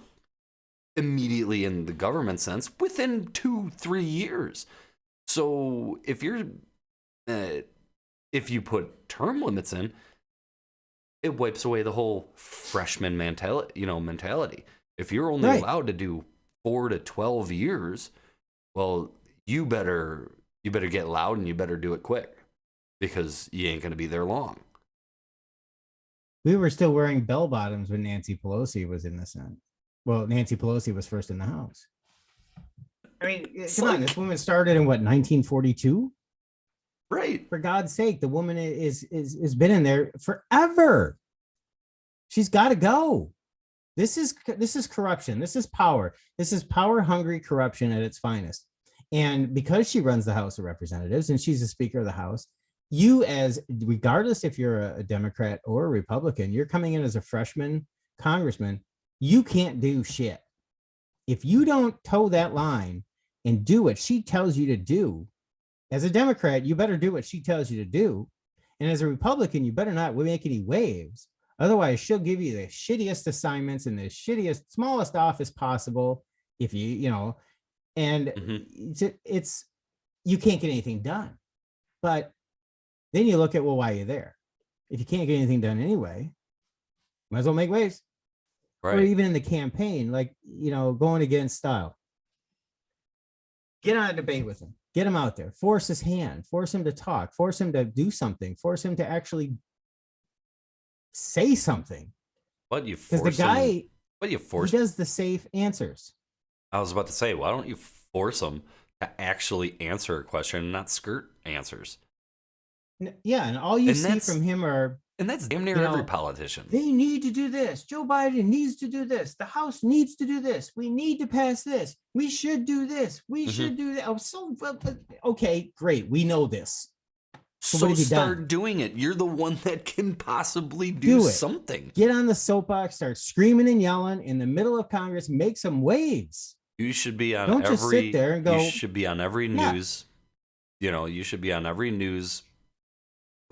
immediately in the government sense within 2-3 years. So if you put term limits in, it wipes away the whole freshman mentality. If you're only Right. allowed to do 4 to 12 years, well, you better get loud and you better do it quick, because you ain't going to be there long. We were still wearing bell bottoms when Nancy Pelosi was in the Senate. Well, Nancy Pelosi was first in the House. I mean, come on, this woman started in what, 1942? Right. For God's sake, the woman is been in there forever. She's got to go. This is corruption. This is power. This is power hungry corruption at its finest. And because she runs the House of Representatives and she's the Speaker of the House, you, as regardless if you're a Democrat or a Republican, you're coming in as a freshman congressman, you can't do shit. If you don't toe that line and do what she tells you to do, as a Democrat, you better do what she tells you to do. And as a Republican, you better not make any waves. Otherwise, she'll give you the shittiest assignments in the shittiest, smallest office possible. If and it's you can't get anything done. But then you look at, well, why are you there? If you can't get anything done anyway, might as well make waves. Right. Or even in the campaign, like, going against style. Get on a debate with him. Get him out there. Force his hand. Force him to talk. Force him to do something. Force him to actually say something. What you force? Because the guy, what you force? He does the safe answers. I was about to say, why don't you force him to actually answer a question and not skirt answers? Yeah, and all you see from him are... And that's damn near every politician. They need to do this. Joe Biden needs to do this. The House needs to do this. We need to pass this. We should do this. We should do that. Okay, great. We know this. So start doing it. You're the one that can possibly do something. Get on the soapbox, start screaming and yelling in the middle of Congress, make some waves. You should be on Don't just sit there and go. You should be on every news. You should be on every news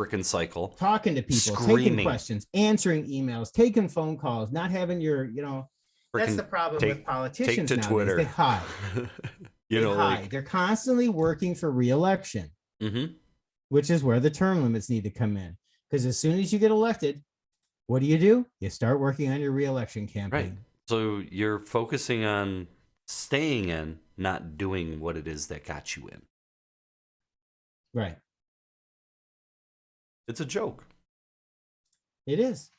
freaking cycle. Talking to people, taking questions, answering emails, taking phone calls, not having your, that's the problem with politicians. Take to Twitter. They hide. They hide. They're constantly working for re-election. Which is where the term limits need to come in. Because as soon as you get elected, what do? You start working on your re-election campaign. Right. So you're focusing on staying in, not doing what it is that got you in. Right. It's a joke. It is.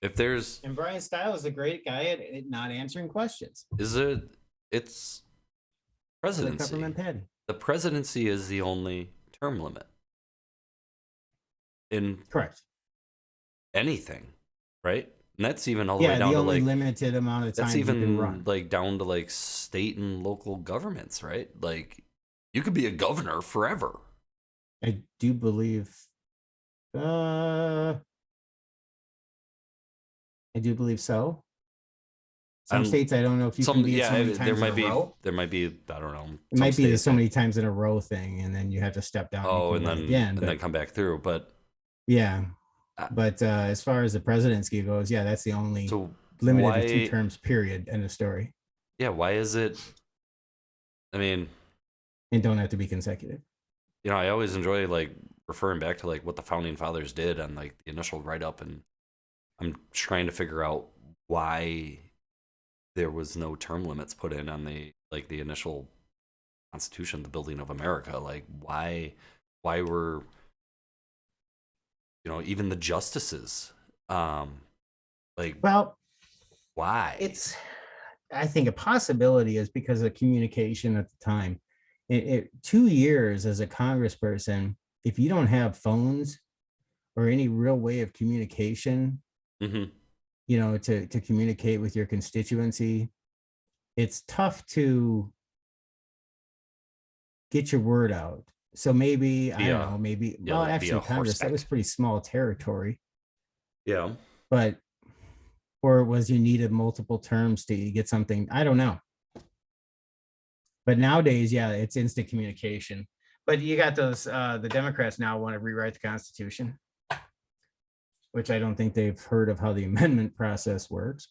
And Brian Stiles is a great guy at not answering questions. It's presidency. Like the presidency is the only term limit. Correct. Anything, right? And that's even all the way down to limited amount of time. That's even down to state and local governments, right? Like, you could be a governor forever. I do believe. I do believe so. Some states, I don't know if you can be so many times in a row. There might be, I don't know. It might be so many times in a row thing, and then you have to step down. And then come back through. But yeah, but as far as the presidency goes, that's the only limited to 2 terms. Period. End of story. Yeah, why is it? I mean, and don't have to be consecutive. I always enjoy referring back to what the founding fathers did on the initial write-up, and I'm trying to figure out why there was no term limits put in on the initial Constitution, the building of America. Why were even the justices why? It's, I think a possibility is because of communication at the time. 2 years as a congressperson, if you don't have phones or any real way of communication, to communicate with your constituency, it's tough to get your word out. So maybe, I don't know, actually Congress, that was pretty small territory. Yeah. But, or it was you needed multiple terms to get something, I don't know. But nowadays, it's instant communication. But you got those, the Democrats now want to rewrite the Constitution. which I don't think they've heard of how the amendment process works,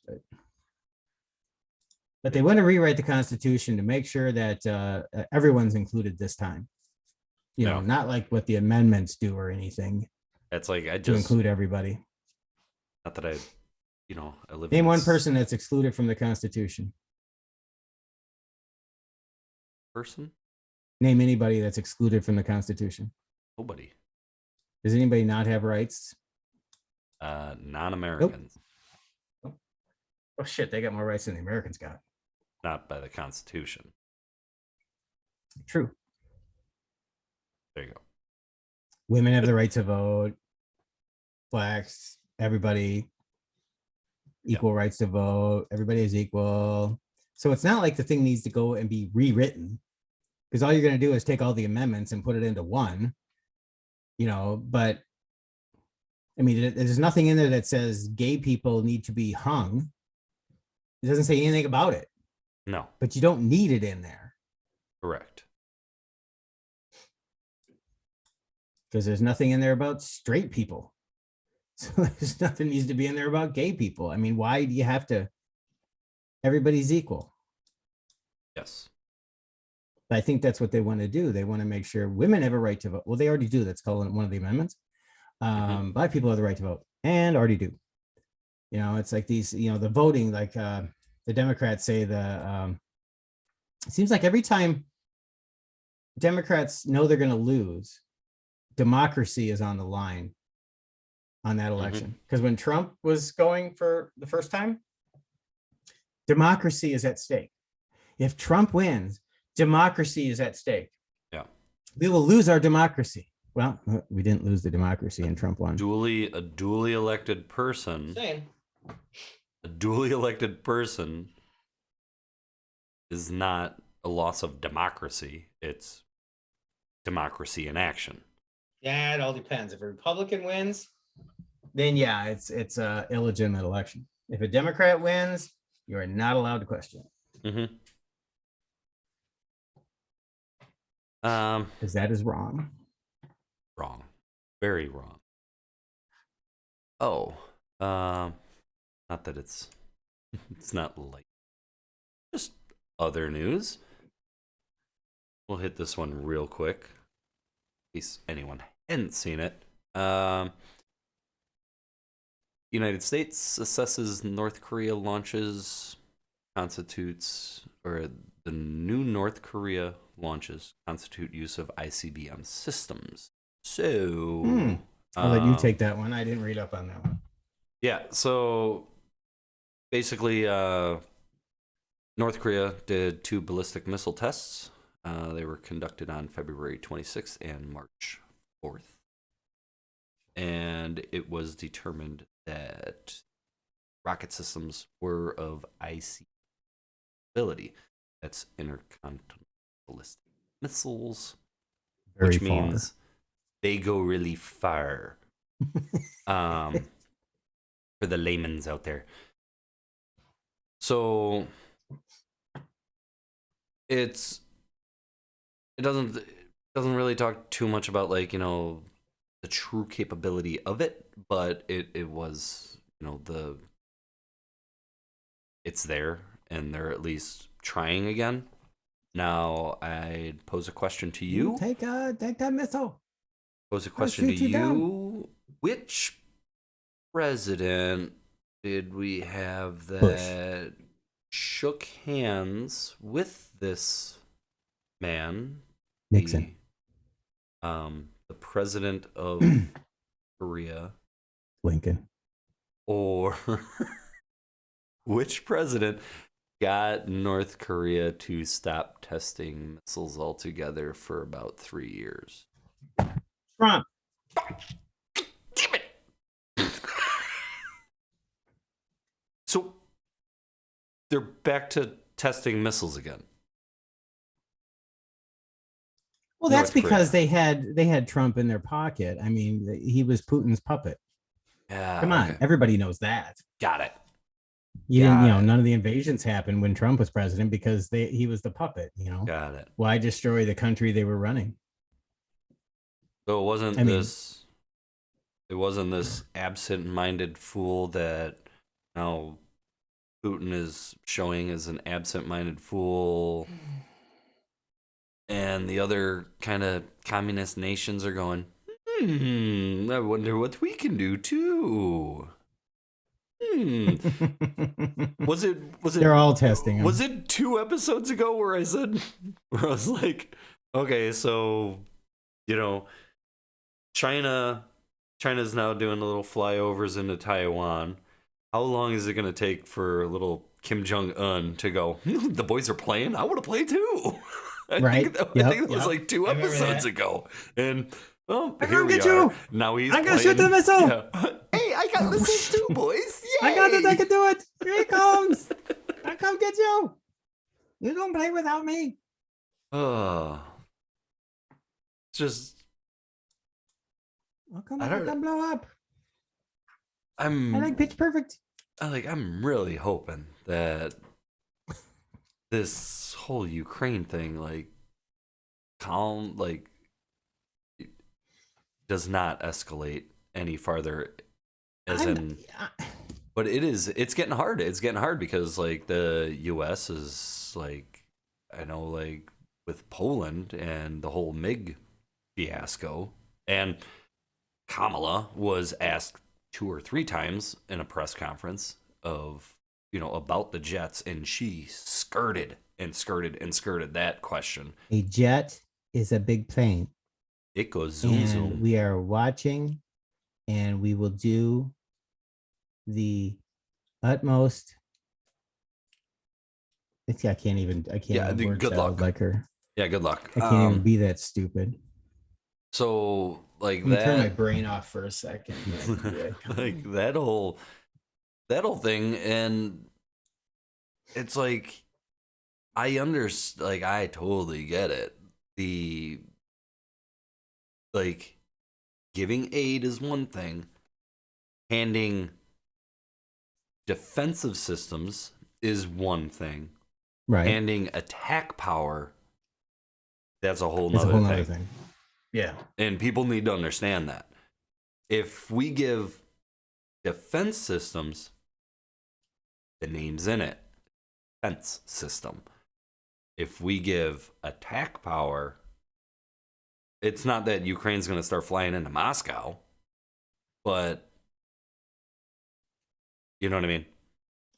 but they want to rewrite the Constitution to make sure that everyone's included this time. You know, No. not like what the amendments do or anything That's like I to just include everybody. not that I live Name in one this person that's excluded from the Constitution. person. Name anybody that's excluded from the Constitution. Nobody. Does anybody not have rights? Non-Americans. Oh shit, they got more rights than the Americans got. Not by the Constitution. True. There you go. Women have the right to vote. Blacks, everybody, equal rights to vote. Everybody is equal. So it's not like the thing needs to go and be rewritten, because all you're going to do is take all the amendments and put it into one, but I mean, there's nothing in there that says gay people need to be hung. It doesn't say anything about it. No. But you don't need it in there. Correct. Because there's nothing in there about straight people. So there's nothing needs to be in there about gay people. I mean, why do you have to? Everybody's equal. Yes. But I think that's what they want to do. They want to make sure women have a right to vote. Well, they already do. That's called one of the amendments. Black people have the right to vote and already do. It's like these, the voting, like the Democrats say it seems like every time Democrats know they're going to lose, democracy is on the line on that election. Because when Trump was going for the first time, democracy is at stake. If Trump wins, democracy is at stake. Yeah. We will lose our democracy. Well, we didn't lose the democracy and Trump won. A duly elected person. Same. A duly elected person is not a loss of democracy. It's democracy in action. Yeah, it all depends. If a Republican wins, then yeah, it's a illegitimate election. If a Democrat wins, you are not allowed to question it. Because that is wrong. Wrong. Very wrong. Oh, not that it's not like just other news. We'll hit this one real quick in case anyone hadn't seen it. United States assesses North Korea launches the new North Korea launches constitute use of ICBM systems. So I'll let you take that one. I didn't read up on that one. Yeah, so basically North Korea did 2 ballistic missile tests. They were conducted on February 26th and March 4th. And it was determined that rocket systems were of IC ability. That's intercontinental ballistic missiles, Very which far. means they go really far. For the layman's out there. So it doesn't really talk too much about the true capability of it, but it was it's there, and they're at least trying again. Now I'd pose a question to you. Take that missile. Pose a question to you. Down. Which president did we have that Bush shook hands with this man? Nixon. The president of Korea. Lincoln. Or which president got North Korea to stop testing missiles altogether for about 3 years? Trump. Damn it! So they're back to testing missiles again. Well, that's because they had Trump in their pocket. I mean, he was Putin's puppet. Yeah. Come on, everybody knows that. Got it. None of the invasions happened when Trump was president because he was the puppet. Got it. Why destroy the country they were running? So it It wasn't this absent-minded fool that now Putin is showing as an absent-minded fool, and the other kind of communist nations are going, I wonder what we can do too. Was it They're all testing him. Was it 2 episodes ago where I was like, okay, so China's now doing a little flyovers into Taiwan. How long is it going to take for little Kim Jong Un to go? The boys are playing. I want to play too. I think that was like 2 episodes ago, and here we are. You. Now he's. I'm gonna shoot the missile. Yeah. Hey, I got missiles too, boys. Yay! I got it. I can do it. Here he comes. I come get you. You don't play without me. It's just. I'll come blow up. I I'm like Pitch Perfect. I'm really hoping that this whole Ukraine thing, does not escalate any farther. But it's getting hard. It's getting hard because the U.S. is I know with Poland and the whole MiG fiasco, and Kamala was asked 2 or 3 times in a press conference of about the jets, and she skirted that question. A jet is a big plane. It goes zoom zoom. We are watching, and we will do the utmost. I can't even. Yeah, good luck. Like her. Yeah, good luck. I can't even be that stupid. So Let me turn my brain off for a second. that whole thing, and it's I understand. I totally get it. The giving aid is one thing. Handing defensive systems is one thing. Right. Handing attack power, that's a whole nother thing. Yeah. And people need to understand that. If we give defense systems, the name's in it, defense system. If we give attack power, it's not that Ukraine's going to start flying into Moscow, but you know what I mean?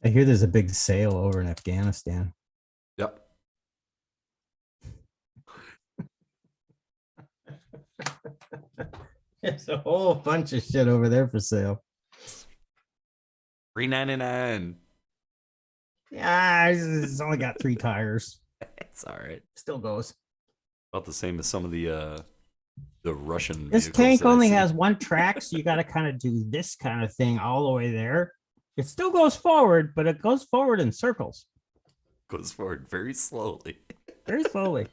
I hear there's a big sale over in Afghanistan. Yep. There's a whole bunch of shit over there for sale. $3.99. Yeah, it's only got 3 tires. It's all right. Still goes. About the same as some of the Russian. This tank only has 1 track, so you got to kind of do this kind of thing all the way there. It still goes forward, but it goes forward in circles. Goes forward very slowly. Very slowly.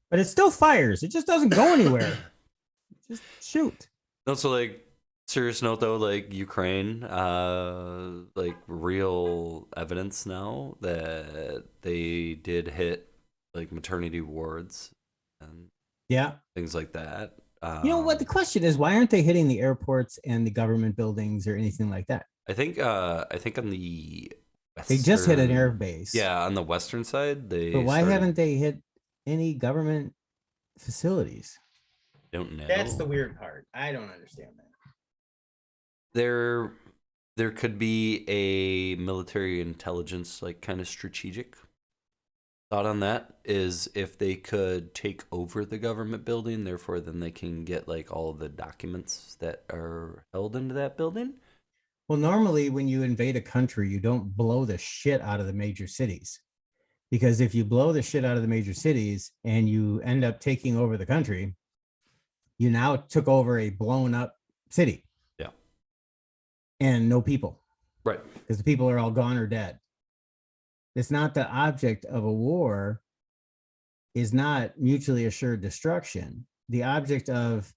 But it still fires. It just doesn't go anywhere. Just shoot. Also, serious note though, Ukraine, real evidence now that they did hit maternity wards and things like that. You know what the question is? Why aren't they hitting the airports and the government buildings or anything like that? I think on the they just hit an air base. Yeah, on the western side But why haven't they hit any government facilities? Don't know. That's the weird part. I don't understand that. There could be a military intelligence kind of strategic thought on that, is if they could take over the government building, therefore then they can get all of the documents that are held into that building. Well, normally when you invade a country, you don't blow the shit out of the major cities, because if you blow the shit out of the major cities and you end up taking over the country, you now took over a blown up city. Yeah. And no people. Right. Because the people are all gone or dead. It's not the object of a war is not mutually assured destruction. The object of,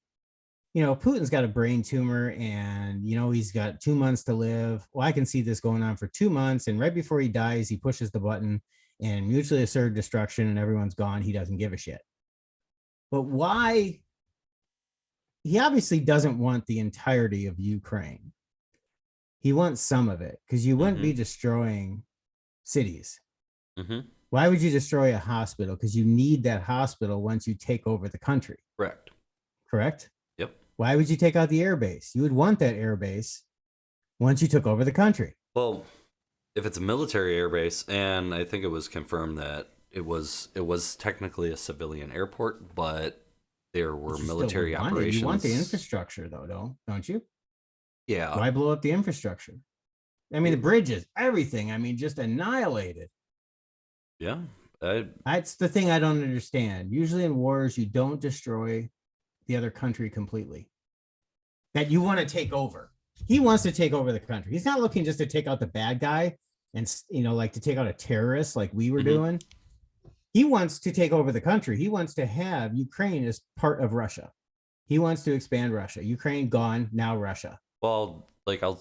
Putin's got a brain tumor and, he's got 2 months to live. Well, I can see this going on for 2 months. And right before he dies, he pushes the button and mutually assured destruction and everyone's gone. He doesn't give a shit. But why? he obviously doesn't want the entirety of Ukraine. He wants some of it because you wouldn't be Mm-hmm. destroying cities. Mm-hmm. Why would you destroy a hospital? Because you need that hospital once you take over the country, Correct. correct? Yep. Why would you take out the airbase? You would want that airbase once you took over the country. Well, if it's a military airbase, and I think it was confirmed that it was technically a civilian airport, but there But were you still military would want it. You want the operations. infrastructure, though, don't you? Yeah. Why blow up the infrastructure? I mean, the bridges, everything. I mean, just annihilated. Yeah. I, That's the thing I don't understand. Usually in wars, you don't destroy the other country completely. That you want to take over. He wants to take over the country. He's not looking just to take out the bad guy and like to take out a terrorist like we were doing. He wants to take over the country. He wants to have Ukraine as part of Russia. He wants to expand Russia. Ukraine gone, now Russia. well, like But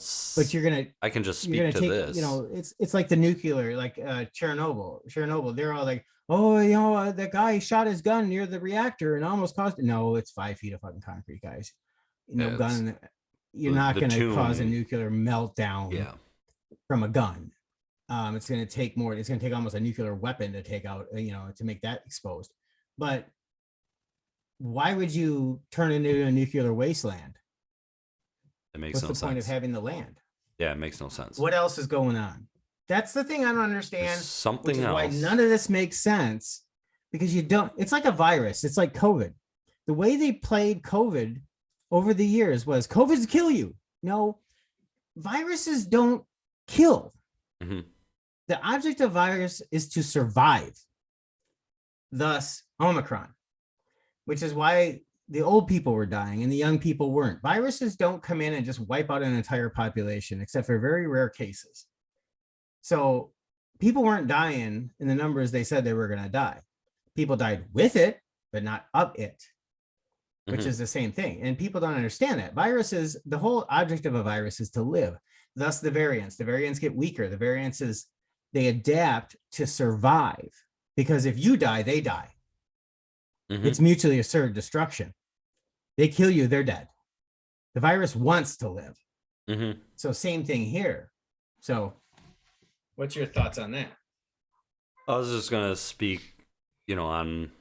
I can just you're speak gonna to take, this. it's like the nuclear, like Chernobyl. They're all like, oh, that guy shot his gun near the reactor and almost caused. No, it's 5 feet of fucking concrete, guys. Yeah, it's Gun. You're not the gonna cause a tomb. nuclear meltdown Yeah. from a gun. It's gonna take more. It's gonna take almost a nuclear weapon to take out, to make that exposed. But why would you turn it into a nuclear wasteland? It makes What's no the point of sense. having the land? Yeah, it makes no sense. What else is going on? That's the thing I don't There's understand, which something is why else. none of this makes sense, because you don't, it's like a virus. It's like COVID. The way they played COVID over the years was COVID's kill you. No, viruses don't kill. Mm-hmm. The object of virus is to survive. Thus, Omicron, which is why the old people were dying and the young people weren't. Viruses don't come in and just wipe out an entire population, except for very rare cases. So people weren't dying in the numbers they said they were going to die. People died with it, but not of it, which Mm-hmm. is the same thing. And people don't understand that. Viruses, the whole object of a virus is to live. Thus, the variants. The variants get weaker. The variants they adapt to survive, because if you die, they die. Mm-hmm. It's mutually assured destruction. They kill you, they're dead. The virus wants to live. Mm-hmm. So same thing here. So what's your thoughts on that? I was just gonna speak, on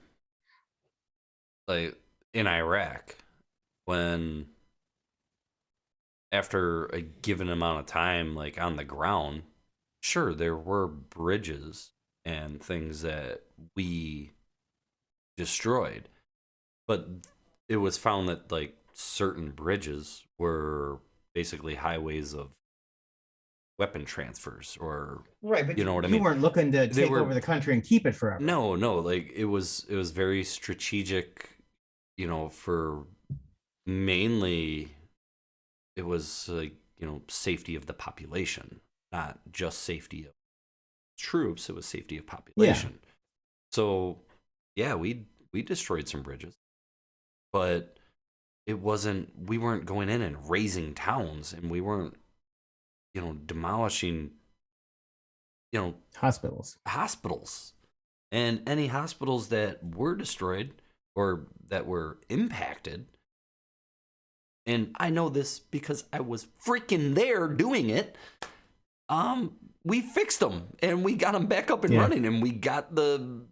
like in Iraq, when after a given amount of time, like on the ground, sure there were bridges and things that we destroyed, but it was found that like certain bridges were basically highways of weapon transfers, or Right, but you know what I you mean? weren't looking to They take were over the country and keep it forever. no, like it was very strategic, for mainly it was like, safety of the population, not just safety of troops, it was safety of population. So, yeah, we destroyed some bridges, but we weren't going in and razing towns, and we weren't, demolishing, Hospitals. and any hospitals that were destroyed or that were impacted. And I know this because I was freaking there doing it. We fixed them and we got them back up and running, and we got the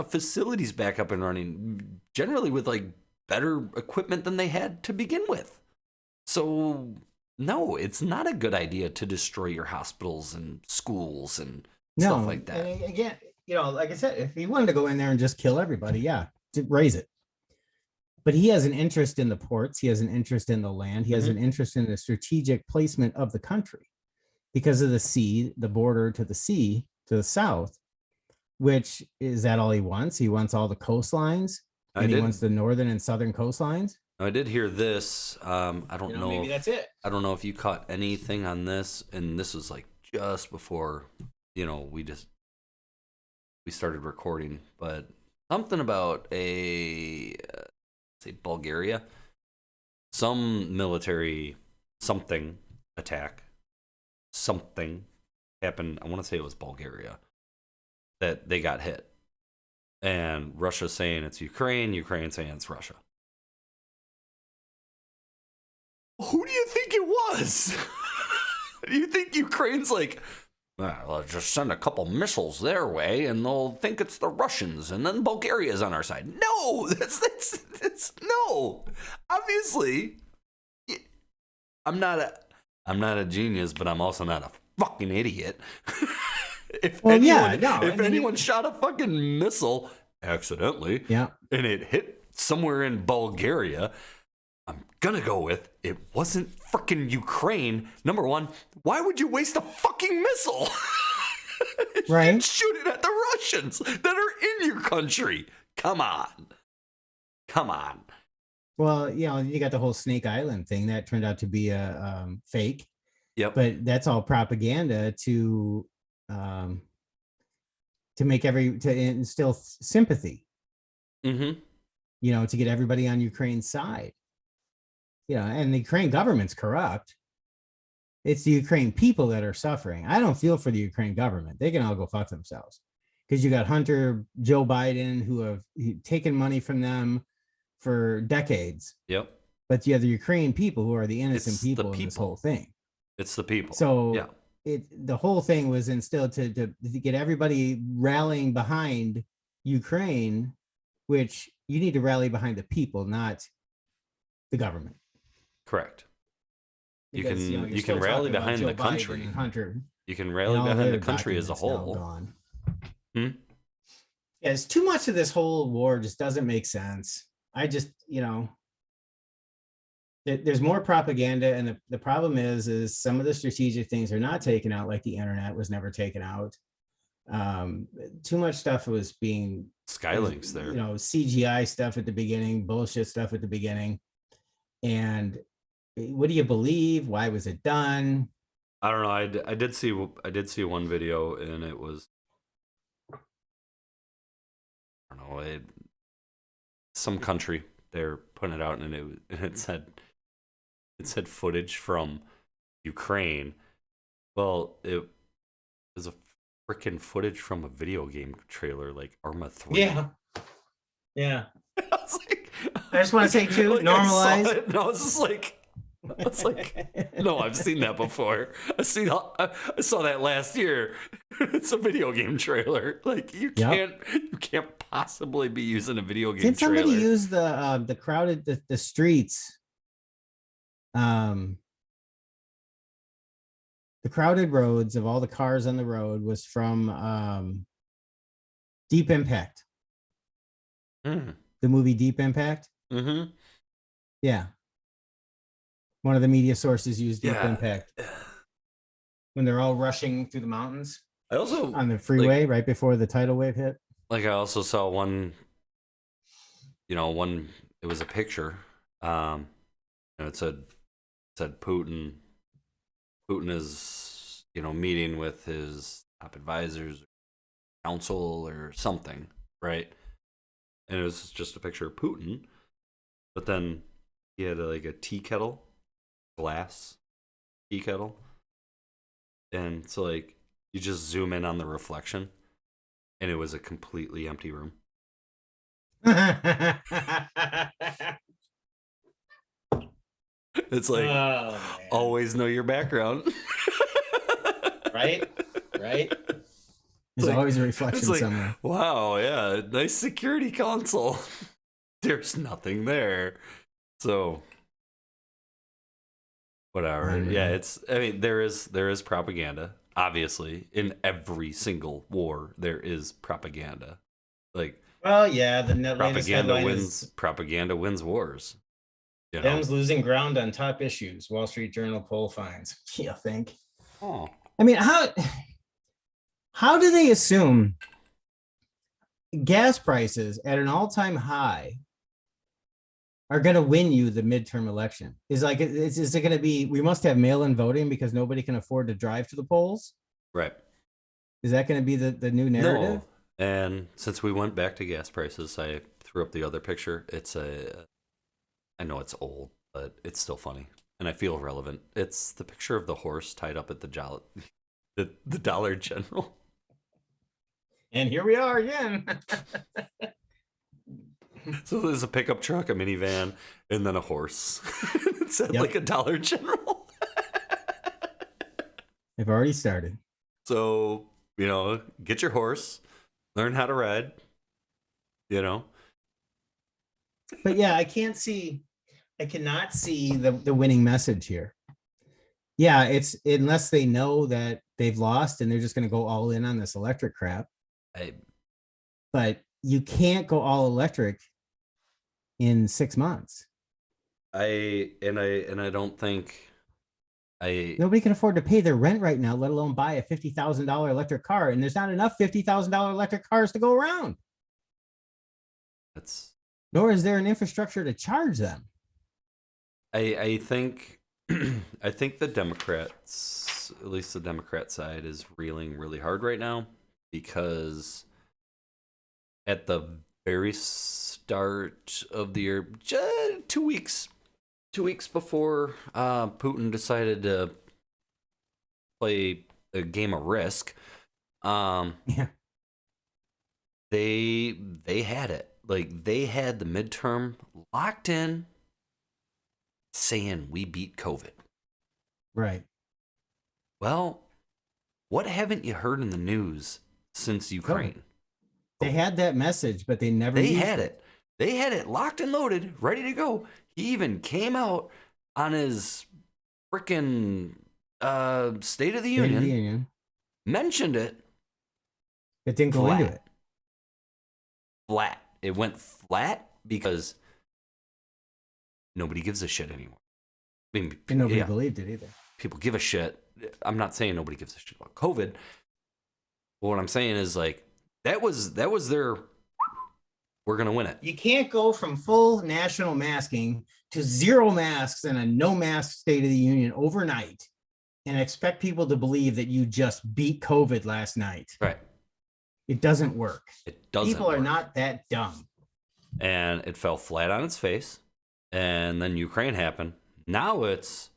facilities back up and running, generally with like better equipment than they had to begin with. So no, it's not a good idea to destroy your hospitals and schools and stuff like that. And again, like I said, if he wanted to go in there and just kill everybody, to raise it. But he has an interest in the ports. He has an interest in the land. He has an interest in the strategic placement of the country because of the sea, the border to the sea to the south, which is that all he wants? He wants all the coastlines, and he wants the northern and southern coastlines. I did hear this. I don't know. Maybe that's it. I don't know if you caught anything on this, and this was like just before, we started recording, but something about say Bulgaria, some military something attack, something happened. I want to say it was Bulgaria that they got hit, and Russia saying it's Ukraine, Ukraine saying it's Russia. was. You think Ukraine's like, well, let's just send a couple missiles their way and they'll think it's the Russians and then Bulgaria's on our side. No, that's no. Obviously, I'm not a genius, but I'm also not a fucking idiot. If anyone shot a fucking missile accidentally, and it hit somewhere in Bulgaria, I'm gonna go with it wasn't freaking Ukraine. Number one, why would you waste a fucking missile? Right? Shoot it at the Russians that are in your country. Come on. Well, you got the whole Snake Island thing that turned out to be a fake. Yep. But that's all propaganda to make to instill sympathy. Mm-hmm. To get everybody on Ukraine's side. And the Ukraine government's corrupt. It's the Ukraine people that are suffering. I don't feel for the Ukraine government. They can all go fuck themselves. Because you got Hunter, Joe Biden, who have taken money from them for decades. Yep. But you have the Ukraine people who are the innocent people in this whole thing. It's the people. So the whole thing was instilled to get everybody rallying behind Ukraine, which you need to rally behind the people, not the government. Correct. Because, you can rally behind the country. Hunter, you can rally behind the country as a whole. Yeah, it's too much of this whole war just doesn't make sense. I just, there's more propaganda, and the problem is some of the strategic things are not taken out, like the internet was never taken out. Too much stuff was being Skylinks there. CGI stuff at the beginning, bullshit stuff at the beginning. And what do you believe? Why was it done? I don't know. I did see one video, and it was, I don't know, some country they're putting it out, and it said footage from Ukraine. Well, it was a freaking footage from a video game trailer, like Arma 3. Yeah. I was like, I just want to say too, normalize. And I was just like, no, I've seen that before. I saw that last year. It's a video game trailer. Like you can't possibly be using a video game trailer. Did somebody use the crowded the streets? The crowded roads of all the cars on the road was from Deep Impact. The movie Deep Impact. Mm-hmm. Yeah. One of the media sources used Deep Impact when they're all rushing through the mountains. I also on the freeway right before the tidal wave hit. Like I also saw one. It was a picture. It said Putin. Putin is meeting with his top advisors, council, or something, right? And it was just a picture of Putin, but then he had a tea kettle, glass tea kettle, and so you just zoom in on the reflection, and it was a completely empty room. It's always know your background. Right. There's always a reflection somewhere. Wow, yeah, nice security console. There's nothing there. So whatever. Yeah, there is propaganda. Obviously, in every single war there is propaganda. The propaganda wins wars. Dems losing ground on top issues. Wall Street Journal poll finds. You think? Oh. I mean, how do they assume gas prices at an all-time high are going to win you the midterm election? Is it going to be, we must have mail-in voting because nobody can afford to drive to the polls? Right. Is that going to be the new narrative? No. And since we went back to gas prices, I threw up the other picture. I know it's old, but it's still funny, and I feel relevant. It's the picture of the horse tied up at the Dollar General. And here we are again. So there's a pickup truck, a minivan, and then a horse. It said a Dollar General. They've already started. So, get your horse, learn how to ride, you know. But yeah, I cannot see the winning message here. Yeah, it's unless they know that they've lost and they're just going to go all in on this electric crap. I But you can't go all electric in 6 months. I don't think Nobody can afford to pay their rent right now, let alone buy a $50,000 electric car. And there's not enough $50,000 electric cars to go around. that's Nor is there an infrastructure to charge them. I think I think the Democrats, at least the Democrat side, is reeling really hard right now because at the very start of the year, just 2 weeks before Putin decided to play a game of Risk, Yeah. they had it. Like, they had the midterm locked in, saying we beat COVID. Right. Well, what haven't you heard in the news since Ukraine? They had that message, but they never They used had it. They had it locked and loaded, ready to go. He even came out on his freaking State of the State of Union, the Union. mentioned it It didn't go into it. flat. It went flat because nobody gives a shit anymore. I mean, And nobody yeah, believed it either. people give a shit. I'm not saying nobody gives a shit about COVID. But what I'm saying is, like, that was their, we're gonna win it. You can't go from full national masking to zero masks and a no mask State of the Union overnight and expect people to believe that you just beat COVID last night. Right. It doesn't work. It doesn't. People are work. not that dumb. And it fell flat on its face. And then Ukraine happened. Now it's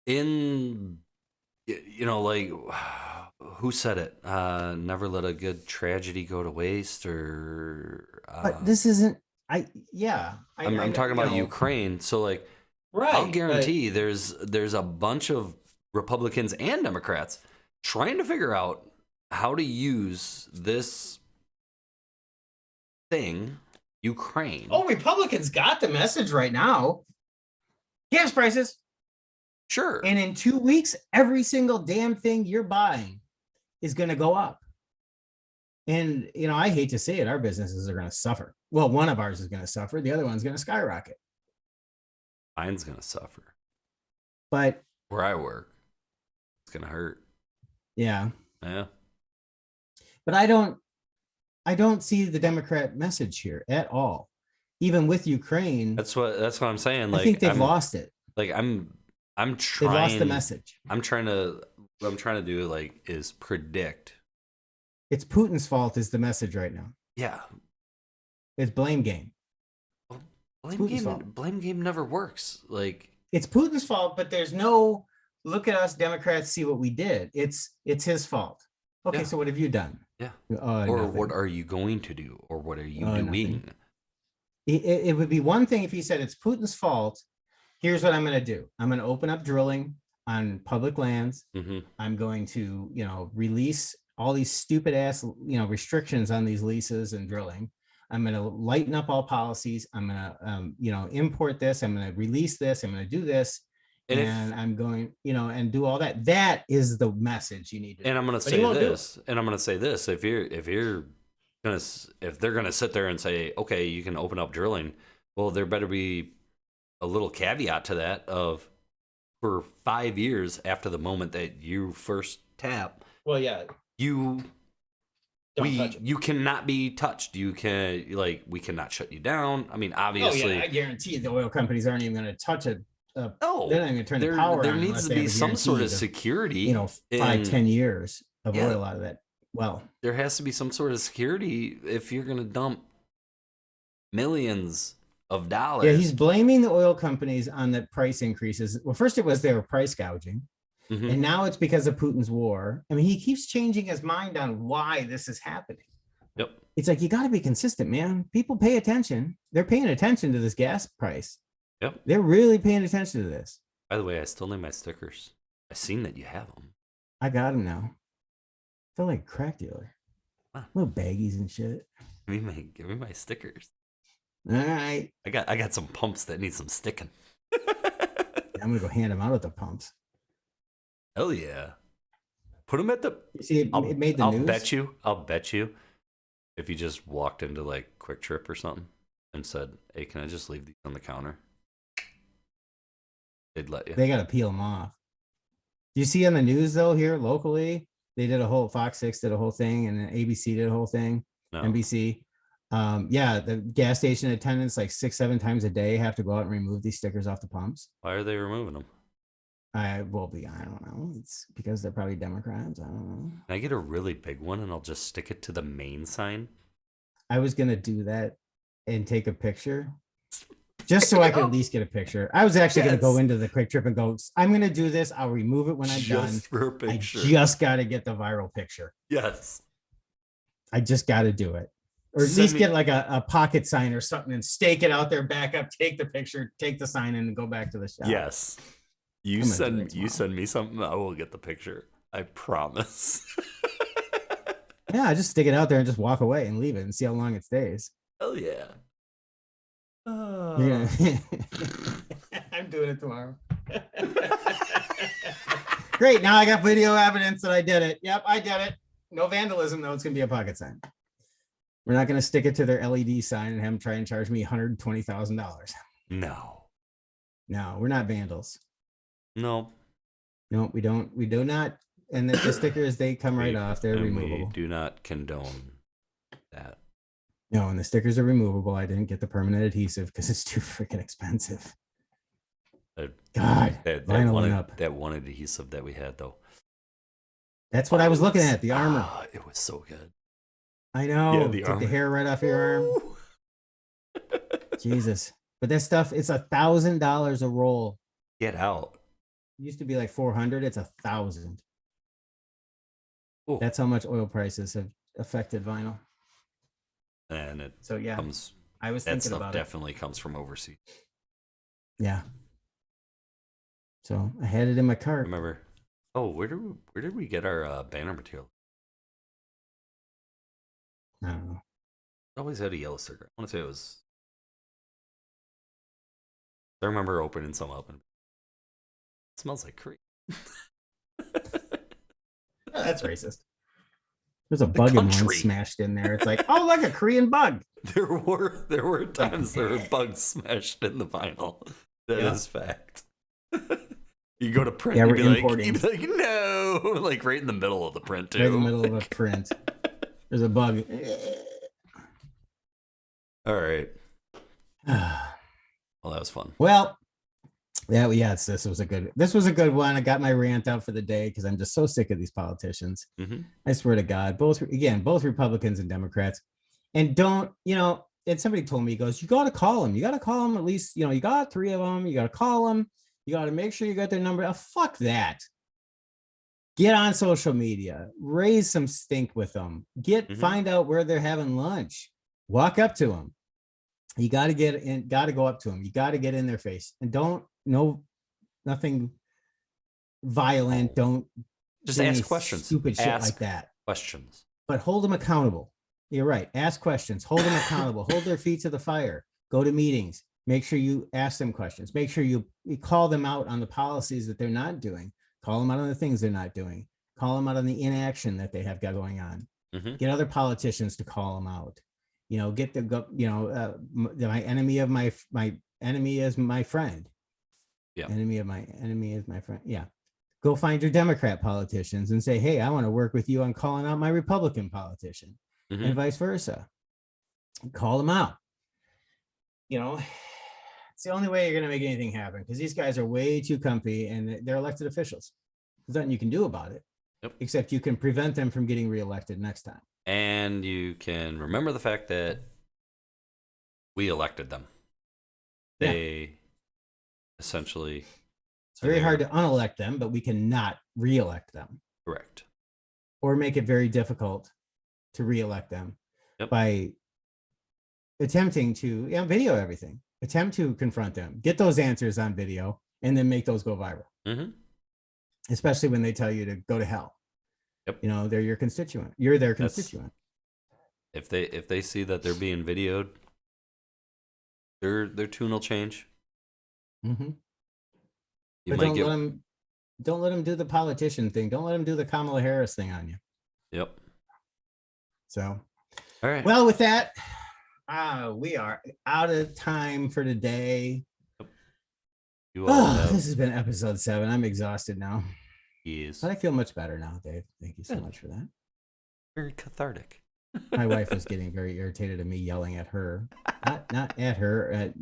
in, like, who said it? Never let a good tragedy go to waste, or. But this isn't. I'm talking about Ukraine. So, like, Right. I'll guarantee there's a bunch of Republicans and Democrats trying to figure out how to use this thing, Ukraine. Oh, Republicans got the message right now. Gas prices. Sure. And in 2 weeks, every single damn thing you're buying is going to go up. And, I hate to say it, our businesses are going to suffer. Well, one of ours is going to suffer. The other one's going to skyrocket. Mine's going to suffer. But where I work, it's going to hurt. Yeah. Yeah. But I don't see the Democrat message here at all. Even with Ukraine. That's what I'm saying. Like, I think they've lost it. Like, I'm trying. They've lost the message. What I'm trying to do, like, is predict. It's Putin's fault is the message right now. Yeah. It's blame game. Well, blame game never works. Like, it's Putin's fault, but there's no look at us Democrats, see what we did. It's his fault. Okay, so what have you done? Yeah. Or nothing. What are you going to do? Or what are you doing? It would be one thing if he said it's Putin's fault. Here's what I'm going to do. I'm going to open up drilling on public lands. Mm-hmm. I'm going to, release all these stupid ass, restrictions on these leases and drilling. I'm going to lighten up all policies. I'm going to, import this. I'm going to release this. I'm going to do this. And I'm going, and do all that. That is the message you need to do. And I'm going to say this. If they're going to sit there and say, okay, you can open up drilling, well, there better be a little caveat to that of, for 5 years after the moment that you first tap. Well, yeah. You cannot be touched. We cannot shut you down. I mean, obviously. Oh, yeah, I guarantee the oil companies aren't even going to touch it. No, they're not even going to turn the power on. There needs to be some sort of security. 5-10 years of oil out of that. Well, there has to be some sort of security if you're going to dump millions of dollars. Yeah, he's blaming the oil companies on the price increases. Well, first it was they were price gouging. Mm-hmm. And now it's because of Putin's war. I mean, he keeps changing his mind on why this is happening. Yep. It's like, you got to be consistent, man. People pay attention. They're paying attention to this gas price. Yep. They're really paying attention to this. By the way, I still need my stickers. I seen that you have them. I got them now. I feel like a crack dealer. Huh. Little baggies and shit. Give me my stickers. All right. I got some pumps that need some sticking. I'm gonna go hand them out at the pumps. Hell yeah. Put them at the. You see, it made the news. I'll bet you, if you just walked into like Quick Trip or something and said, "Hey, can I just leave these on the counter?" They'd let you. They gotta peel them off. Do you see on the news though here locally? They did a whole Fox 6 did a whole thing, and then ABC did a whole thing. No. NBC. Yeah, the gas station attendants like 6-7 times a day have to go out and remove these stickers off the pumps. Why are they removing them? I don't know. It's because they're probably Democrats. I don't know. Can I get a really big one and I'll just stick it to the main sign? I was gonna do that and take a picture, just so I could at least get a picture. I was actually gonna go into the Quick Trip and go, I'm gonna do this. I'll remove it when I'm done. For a picture. I just gotta get the viral picture. Yes. I just gotta do it. Or at least get like a pocket sign or something and stake it out there, back up, take the picture, take the sign in, and go back to the shop. Yes. You send me something, I will get the picture. I promise. Yeah, I just stick it out there and just walk away and leave it and see how long it stays. Hell yeah. Yeah. I'm doing it tomorrow. Great. Now I got video evidence that I did it. Yep, I did it. No vandalism, though. It's going to be a pocket sign. We're not going to stick it to their LED sign and have them try and charge me $120,000. No. No, we're not vandals. No. No, we don't. We do not. And the stickers, they come right off. They're removable. We do not condone that. No, and the stickers are removable. I didn't get the permanent adhesive because it's too freaking expensive. God, that one adhesive that we had, though. That's what I was looking at, the armor. It was so good. I know. Yeah, Took the hair right off your arm. Jesus. But that stuff, it's $1,000 a roll. Get out. It used to be like 400. It's 1,000. That's how much oil prices have affected vinyl. And it comes. I was that thinking stuff about definitely comes from overseas. Yeah. So I had it in my cart. Remember? Oh, where did we get our banner material? I don't know. I always had a yellow sticker. I want to say it was. I remember opening some up and it smells like cream. That's racist. There's a bug in one smashed in there. It's like, oh, like a Korean bug. There were times there were bugs smashed in the vinyl. That is fact. You go to print, you'd be like, no, like right in the middle of the print too. Right in the middle of a print. There's a bug. All right. Well, that was fun. Well, this was a good one. I got my rant out for the day because I'm just so sick of these politicians. Mm-hmm. I swear to God, both Republicans and Democrats. And and somebody told me, he goes, you got to call them. You got to call them at least, you got 3 of them. You got to call them. You got to make sure you got their number. Oh, fuck that. Get on social media, raise some stink with them, find out where they're having lunch, walk up to them. You got to go up to them. You got to get in their face and nothing violent. Don't just ask questions, stupid shit like that. Questions, but hold them accountable. You're right. Ask questions, hold them accountable, hold their feet to the fire, go to meetings, make sure you ask them questions, make sure you call them out on the policies that they're not doing. Call them out on the things they're not doing. Call them out on the inaction that they have got going on. Mm-hmm. Get other politicians to call them out. Get my enemy of my enemy is my friend. Yeah. Enemy of my enemy is my friend. Yeah. Go find your Democrat politicians and say, hey, I want to work with you on calling out my Republican politician, and vice versa. Call them out. It's the only way you're going to make anything happen because these guys are way too comfy and they're elected officials. There's nothing you can do about it, except you can prevent them from getting reelected next time. And you can remember the fact that we elected them. They essentially... It's very hard to unelect them, but we cannot reelect them. Correct. Or make it very difficult to reelect them by attempting to video everything. Attempt to confront them. Get those answers on video and then make those go viral. Mm-hmm. Especially when they tell you to go to hell. Yep. You know, they're your constituent. You're their constituent. If they see that they're being videoed, their tune will change. Mm-hmm. You But might get. don't let them do the politician thing. Don't let them do the Kamala Harris thing on you. Yep. So, All right. well, with that, we are out of time for today. You all have. This has been episode 7. I'm exhausted now. Yes. But I feel much better now, Dave. Thank you so much for that. Very cathartic. My wife was getting very irritated at me yelling at her, not at her,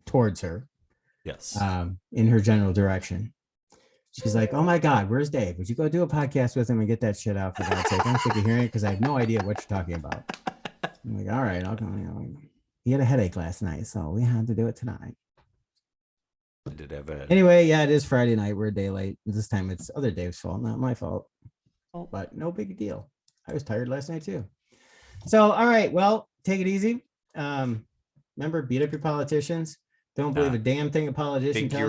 towards her. Yes. In her general direction. She's like, "Oh my God, where's Dave? Would you go do a podcast with him and get that shit out for God's sake? I'm sick of hearing it because I have no idea what you're talking about." I'm like, "All right, I'll go." You know, he had a headache last night, so we had to do it tonight. I did have a. Anyway, yeah, it is Friday night. We're a day late. This time it's other Dave's fault, not my fault. Oh. But no big deal. I was tired last night too. So, all right, well, take it easy. Remember, beat up your politicians. Don't believe a damn thing a politician tells you.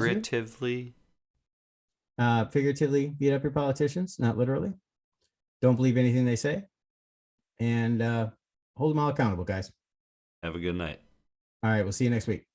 Figuratively beat up your politicians, not literally. Don't believe anything they say. And hold them all accountable, guys. Have a good night. All right, we'll see you next week.